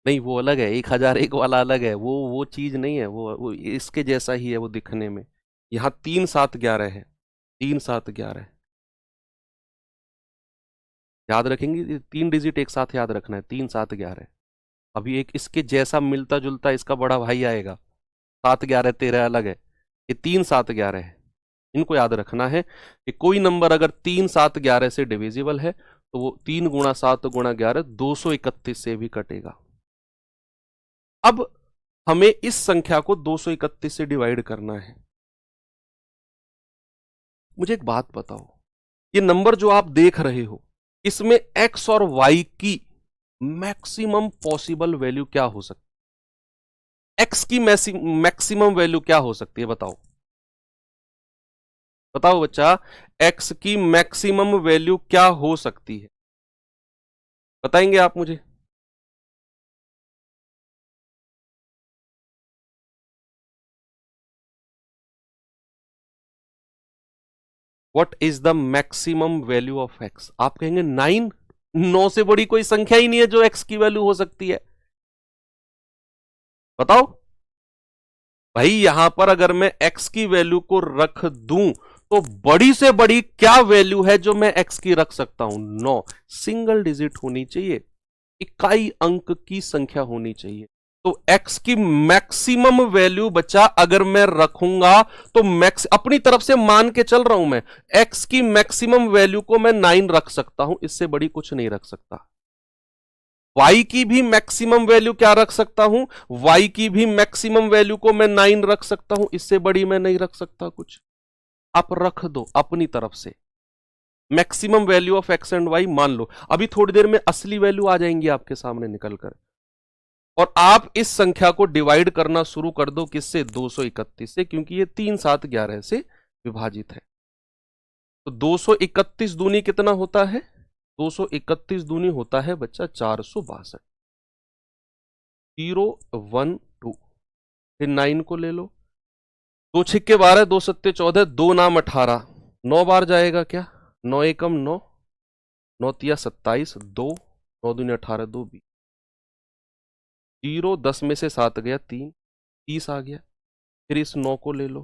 नहीं, वो अलग है, 1001 वाला अलग है, वो चीज नहीं है, वो इसके जैसा ही है वो दिखने में। यहां 3, 7, 11 है, 3, 7, 11 याद रखेंगे, 3 डिजिट एक साथ याद रखना है, 3, 7, 11। अभी एक इसके जैसा मिलता जुलता इसका बड़ा भाई आएगा, 7, 11, 13 अलग है, ये 3, 7, 11 है। इनको याद रखना है कि कोई नंबर अगर 3, 7, 11 से डिविजिबल है तो वो 3 गुणा 7 गुणा 11 231 से भी कटेगा। अब हमें इस संख्या को 231 से डिवाइड करना है। मुझे एक बात बताओ, ये नंबर जो आप देख रहे हो इसमें x और y की मैक्सिमम पॉसिबल वैल्यू क्या हो सकती है? x की मैक्सिमम वैल्यू क्या हो सकती है? बताओ बताओ बच्चा, x की मैक्सिमम वैल्यू क्या हो सकती है? बताएंगे आप मुझे? What is the maximum value of x? आप कहेंगे 9। 9 से बड़ी कोई संख्या ही नहीं है जो x की वैल्यू हो सकती है। बताओ भाई, यहां पर अगर मैं x की वैल्यू को रख दूं तो बड़ी से बड़ी क्या वैल्यू है जो मैं x की रख सकता हूं? 9। सिंगल डिजिट होनी चाहिए, इकाई अंक की संख्या होनी चाहिए। तो x की मैक्सिमम वैल्यू बच्चा अगर मैं रखूंगा तो अपनी तरफ से मान के चल रहा हूं मैं, x की मैक्सिमम वैल्यू को मैं 9 रख सकता हूं, इससे बड़ी कुछ नहीं रख सकता। y की भी मैक्सिमम वैल्यू क्या रख सकता हूं? y की भी मैक्सिमम वैल्यू को मैं 9 रख सकता हूं, इससे बड़ी मैं नहीं रख सकता कुछ। आप रख दो अपनी तरफ से maximum value of x and y मान लो। अभी थोड़ी देर में असली वैल्यू आ जाएंगी आपके सामने निकलकर, और आप इस संख्या को डिवाइड करना शुरू कर दो किससे? 231 से, क्योंककि ये 3, 7, 11 से विभाजित है। तो 231 दूनी कितना होता है? 231 दूनी होता है बच्चा 462। 0, 1, 2, फिर 9 को ले लो, 2 छिक्के 12, 2 सत्ते 14, 2 नाम 18, 9 बार जाएगा क्या? 9 एकम 9, 9 तिया 27, 2, 9 दूनी 18, 2 20। 0, 10 में से 7 गया 3, 30 आ गया। फिर इस 9 को ले लो,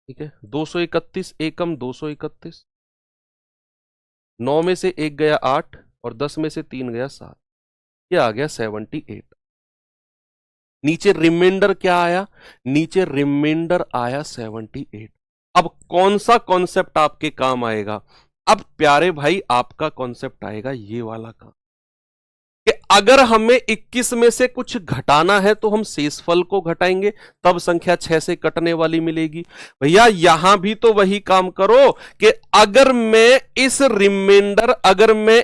ठीक है। 231 एकम 231, 9 में से 1 गया 8 और 10 में से 3 गया 7, ये आ गया 78। नीचे रिमाइंडर क्या आया? नीचे रिमाइंडर आया 78। अब कौन सा कॉन्सेप्ट आपके काम आएगा? अब प्यारे भाई आपका कॉन्सेप्ट आएगा ये वाला काम कि अगर हमें 21 में से कुछ घटाना है तो हम शेषफल को घटाएंगे, तब संख्या 6 से कटने वाली मिलेगी। भैया यहां भी तो वही काम करो कि अगर मैं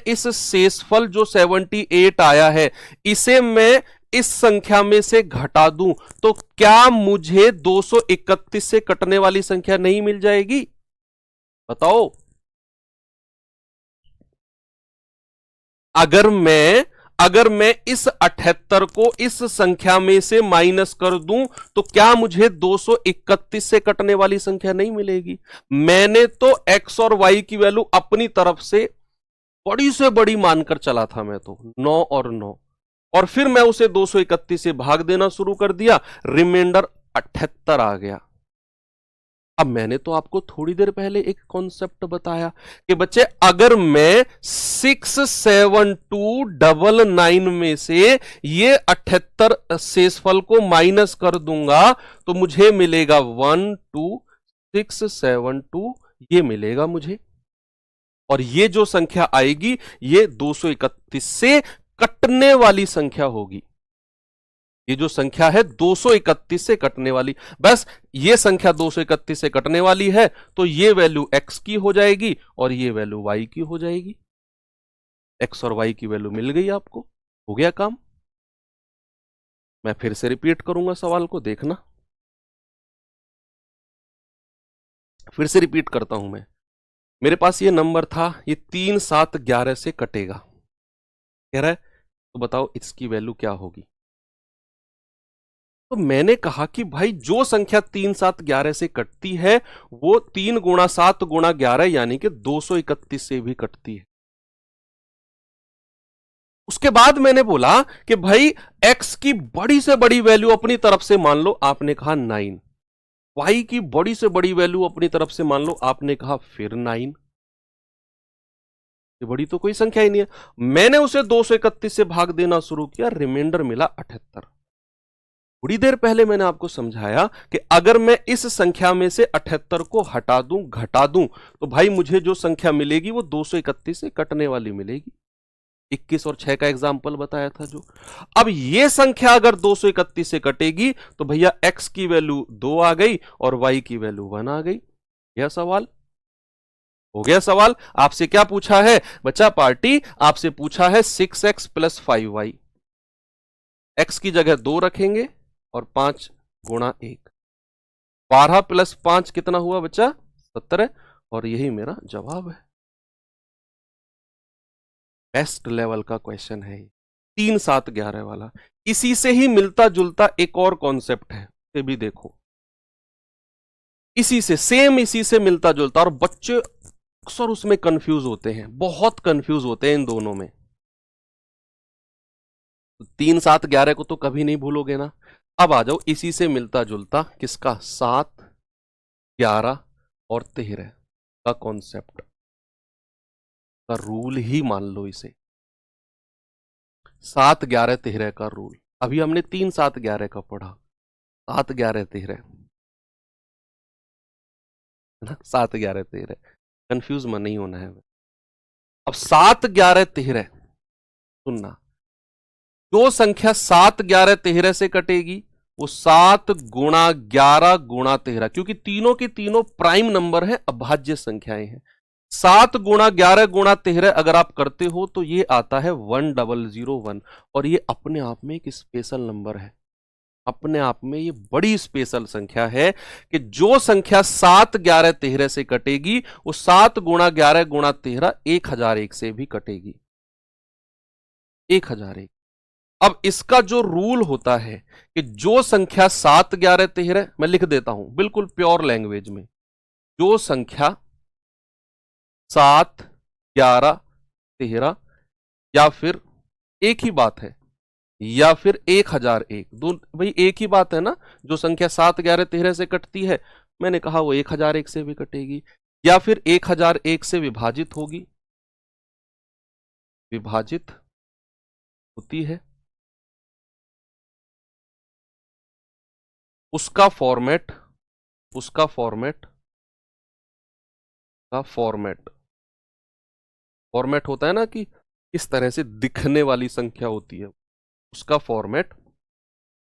इस शेषफल जो 78 आया है इसे मैं इस संख्या में से घटा दूं तो क्या मुझे 231 से कटने वाली संख्या नहीं मिल जाएगी? बताओ। अगर मैं इस 78 को इस संख्या में से माइनस कर दूं तो क्या मुझे 231 से कटने वाली संख्या नहीं मिलेगी? मैंने तो x और y की वैल्यू अपनी तरफ से बड़ी से बड़ी मानकर चला था, मैं तो 9 और 9, और फिर मैं उसे 231 से भाग देना शुरू कर दिया, रिमाइंडर 78 आ गया। अब मैंने तो आपको थोड़ी देर पहले एक कॉन्सेप्ट बताया कि बच्चे अगर मैं 67299 में से ये 78 शेषफल को माइनस कर दूंगा तो मुझे मिलेगा 1, 2, 672 ये मिलेगा मुझे, और ये जो संख्या आएगी ये 231 से कटने वाली संख्या होगी। ये जो संख्या है 231 से कटने वाली, बस ये संख्या 231 से कटने वाली है तो ये वैल्यू x की हो जाएगी और ये वैल्यू y की हो जाएगी। x और y की वैल्यू मिल गई आपको, हो गया काम। मैं फिर से रिपीट करूंगा सवाल को, देखना, फिर से रिपीट करता हूं मैं। मेरे पास ये नंबर था, ये 3 7 11 से कटेगा कह रहा है, तो बताओ इसकी वैल्यू क्या होगी। तो मैंने कहा कि भाई जो संख्या 3 7 11 से कटती है वो 3 गुणा 7 गुणा 11 यानी कि 231 से भी कटती है। उसके बाद मैंने बोला कि भाई x की बड़ी से बड़ी वैल्यू अपनी तरफ से मान लो, आपने कहा 9। y की बड़ी से बड़ी वैल्यू अपनी तरफ से मान लो, आपने कहा फिर 9। ये बड़ी तो कोई संख्या ही नहीं है। मैंने उसे 231 से भाग देना शुरू किया, रिमाइंडर मिला 78। थोड़ी देर पहले मैंने आपको समझाया कि अगर मैं इस संख्या में से 78 को हटा दूं, घटा दूं, तो भाई मुझे जो संख्या मिलेगी वो 231 से कटने वाली मिलेगी। 21 और 6 का एग्जाम्पल बताया था जो। अब ये संख्या अगर 231 से कटेगी तो भैया x की वैल्यू 2 आ गई और y की वैल्यू 1 आ गई। यह सवाल हो गया। सवाल आपसे क्या पूछा है बच्चा पार्टी, आपसे पूछा है 6x प्लस 5y। x की जगह 2 रखेंगे और 5 गुणा 1, 12 प्लस 5 कितना हुआ बच्चा, 17, और यही मेरा जवाब है। बेस्ट लेवल का क्वेश्चन है 3 7 11 वाला। इसी से ही मिलता जुलता एक और कॉन्सेप्ट है, ये भी देखो, इसी से सेम, इसी से मिलता जुलता, और बच्चे अक्सर उसमें कंफ्यूज होते हैं, बहुत कंफ्यूज होते हैं इन दोनों में। 3 7 11 को तो कभी नहीं भूलोगे ना। अब आ जाओ इसी से मिलता जुलता किसका, 7 11 और 13 का कॉन्सेप्ट का रूल ही मान लो इसे, 7 11 13 का रूल। अभी हमने 3 7 11 का पढ़ा, 7 11 13 ना, 7 11 13, कंफ्यूज मन नहीं होना है। अब 7 11 13 सुनना, जो संख्या 7 11 13 से कटेगी वो 7 गुणा 11 गुणा 13, क्योंकि तीनों के तीनों प्राइम नंबर है, अभाज्य संख्याएं हैं। 7 गुणा 11 गुणा 13 अगर आप करते हो तो ये आता है 1001, और ये अपने आप में एक स्पेशल नंबर है। अपने आप में ये बड़ी स्पेशल संख्या है कि जो संख्या 7 11 13 से कटेगी वो 7 गुणा 11 गुणा 13 1001 से भी कटेगी, 1001। अब इसका जो रूल होता है कि जो संख्या 7 11 13, मैं लिख देता हूं बिल्कुल प्योर लैंग्वेज में, जो संख्या 7 11 13 या फिर एक ही बात है, या फिर 1001, दोनों भाई एक ही बात है ना। जो संख्या 7 11 13 से कटती है, मैंने कहा वो 1001 से भी कटेगी, या फिर 1001 से विभाजित होगी, विभाजित होती है। उसका फॉर्मेट होता है ना कि किस तरह से दिखने वाली संख्या होती है, उसका फॉर्मेट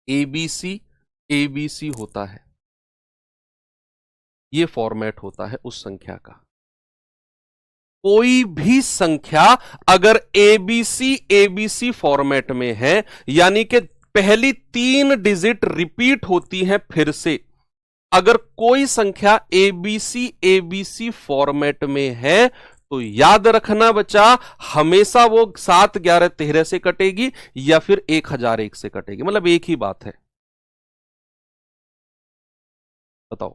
ABC होता है। ये फॉर्मेट होता है उस संख्या का। कोई भी संख्या अगर ABC फॉर्मेट में है, यानी कि पहली 3 डिजिट रिपीट होती हैं फिर से, अगर कोई संख्या ABC फॉर्मेट में है तो याद रखना बच्चा, हमेशा वो 7 11 13 से कटेगी या फिर 1001 से कटेगी, मतलब एक ही बात है। बताओ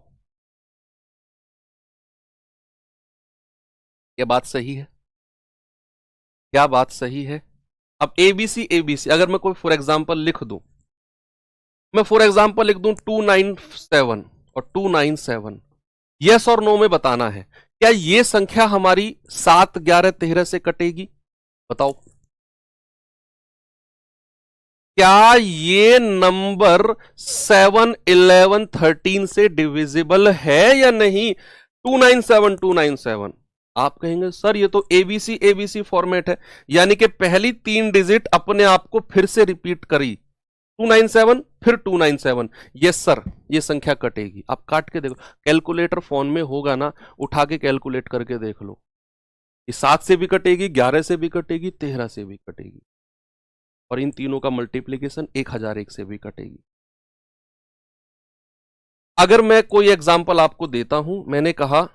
क्या बात सही है, क्या बात सही है। अब ABC अगर मैं कोई फॉर एग्जांपल लिख दूं, मैं फॉर एग्जांपल लिख दूं 297 और 297, यस और नो में बताना है क्या ये संख्या हमारी 7 11 13 से कटेगी, बताओ। क्या ये नंबर 7, 11, 13 से डिविजिबल है या नहीं? 297, 297। आप कहेंगे सर ये तो एबीसी एबीसी फॉर्मेट है, यानी कि पहली 3 डिजिट अपने आप को फिर से रिपीट करी, 297 फिर 297। यस सर, ये संख्या कटेगी। आप काट के देखो, कैलकुलेटर फोन में होगा ना, उठा के कैलकुलेट करके देख लो। ये 7 से भी कटेगी, 11 से भी कटेगी, 13 से भी कटेगी, और इन तीनों का मल्टीप्लीकेशन 1001 से भी कटेगी। अगर मैं कोई एग्जांपल आपको देता हूं, मैंने कहा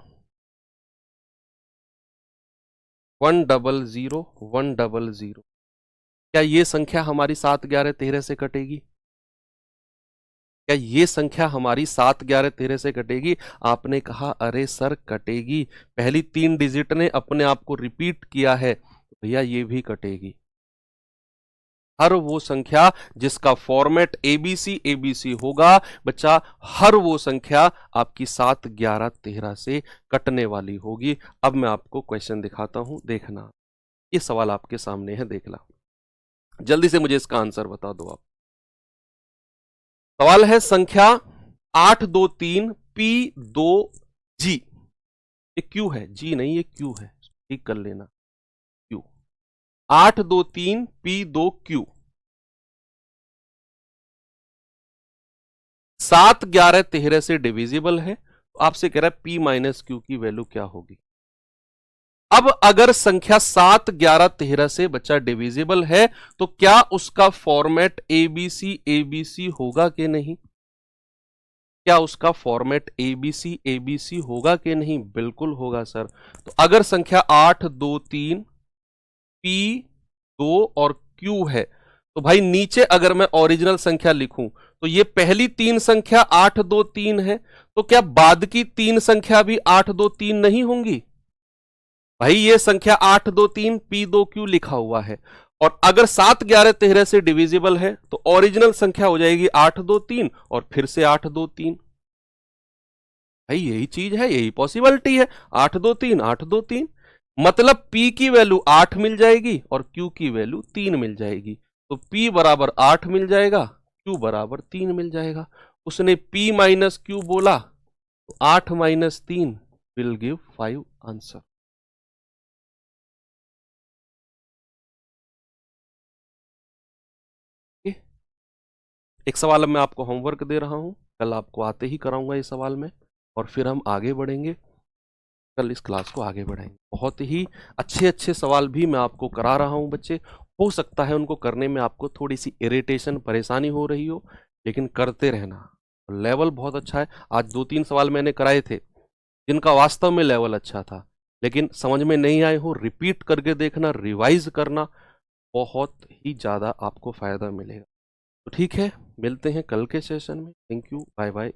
100, 100, क्या ये संख्या हमारी 7, 11, 13 से कटेगी? क्या ये संख्या हमारी 7, 11, 13 से कटेगी? आपने कहा अरे सर कटेगी, पहली 3 डिजिट ने अपने आप को रिपीट किया है, तो भैया ये भी कटेगी। हर वो संख्या जिसका फॉर्मेट एबीसी एबीसी होगा बच्चा, हर वो संख्या आपकी 7, 11, 13 से कटने वाली होगी। अब मैं आपको क्वेश्चन दिखाता हूं, देखना। ये सवाल आपके सामने है, देखना जल्दी से, मुझे इसका आंसर बता दो आप। सवाल है संख्या 823 P2G। ये क्यू है, जी नहीं, ये क्यू है, ठीक कर लेना, क्यू। 823 P2Q 7, 11, 13 से डिविजिबल है, तो आपसे कह रहा है P माइनस क्यू की वैल्यू क्या होगी। अब अगर संख्या 7, 11, 13 से बच्चा डिविजिबल है, तो क्या उसका फॉर्मेट एबीसी एबीसी होगा कि नहीं? क्या उसका फॉर्मेट एबीसी एबीसी होगा कि नहीं? बिल्कुल होगा सर। तो अगर संख्या 823 P2 और Q है, तो भाई नीचे अगर मैं ओरिजिनल संख्या लिखूं, तो ये पहली 3 संख्या 823 है, तो क्या बाद की 3 संख्या भी 823 नहीं होंगी? भाई ये संख्या 823 P2Q लिखा हुआ है, और अगर 7, 11, 13 से डिविजिबल है, तो ओरिजिनल संख्या हो जाएगी 823 और फिर से 823। भाई यही चीज है, यही पॉसिबिलिटी है, 823 823, मतलब P की वैल्यू 8 मिल जाएगी और Q की वैल्यू 3 मिल जाएगी। तो P बराबर 8 मिल जाएगा, Q बराबर 3 मिल जाएगा। उसने P माइनस Q बोला, तो 8 माइनस 3 विल गिव 5 आंसर। एक सवाल अब मैं आपको होमवर्क दे रहा हूं, कल आपको आते ही कराऊंगा ये सवाल में, और फिर हम आगे बढ़ेंगे, कल इस क्लास को आगे बढ़ाएंगे। बहुत ही अच्छे अच्छे सवाल भी मैं आपको करा रहा हूं बच्चे। हो सकता है उनको करने में आपको थोड़ी सी इरिटेशन परेशानी हो रही हो, लेकिन करते रहना, लेवल बहुत अच्छा है। आज 2-3 सवाल मैंने कराए थे जिनका वास्तव में लेवल अच्छा था, लेकिन समझ में नहीं आए हो, रिपीट करके देखना, रिवाइज करना, बहुत ही ज़्यादा आपको फायदा मिलेगा। तो ठीक है, मिलते हैं कल के सेशन में। Thank you, bye bye.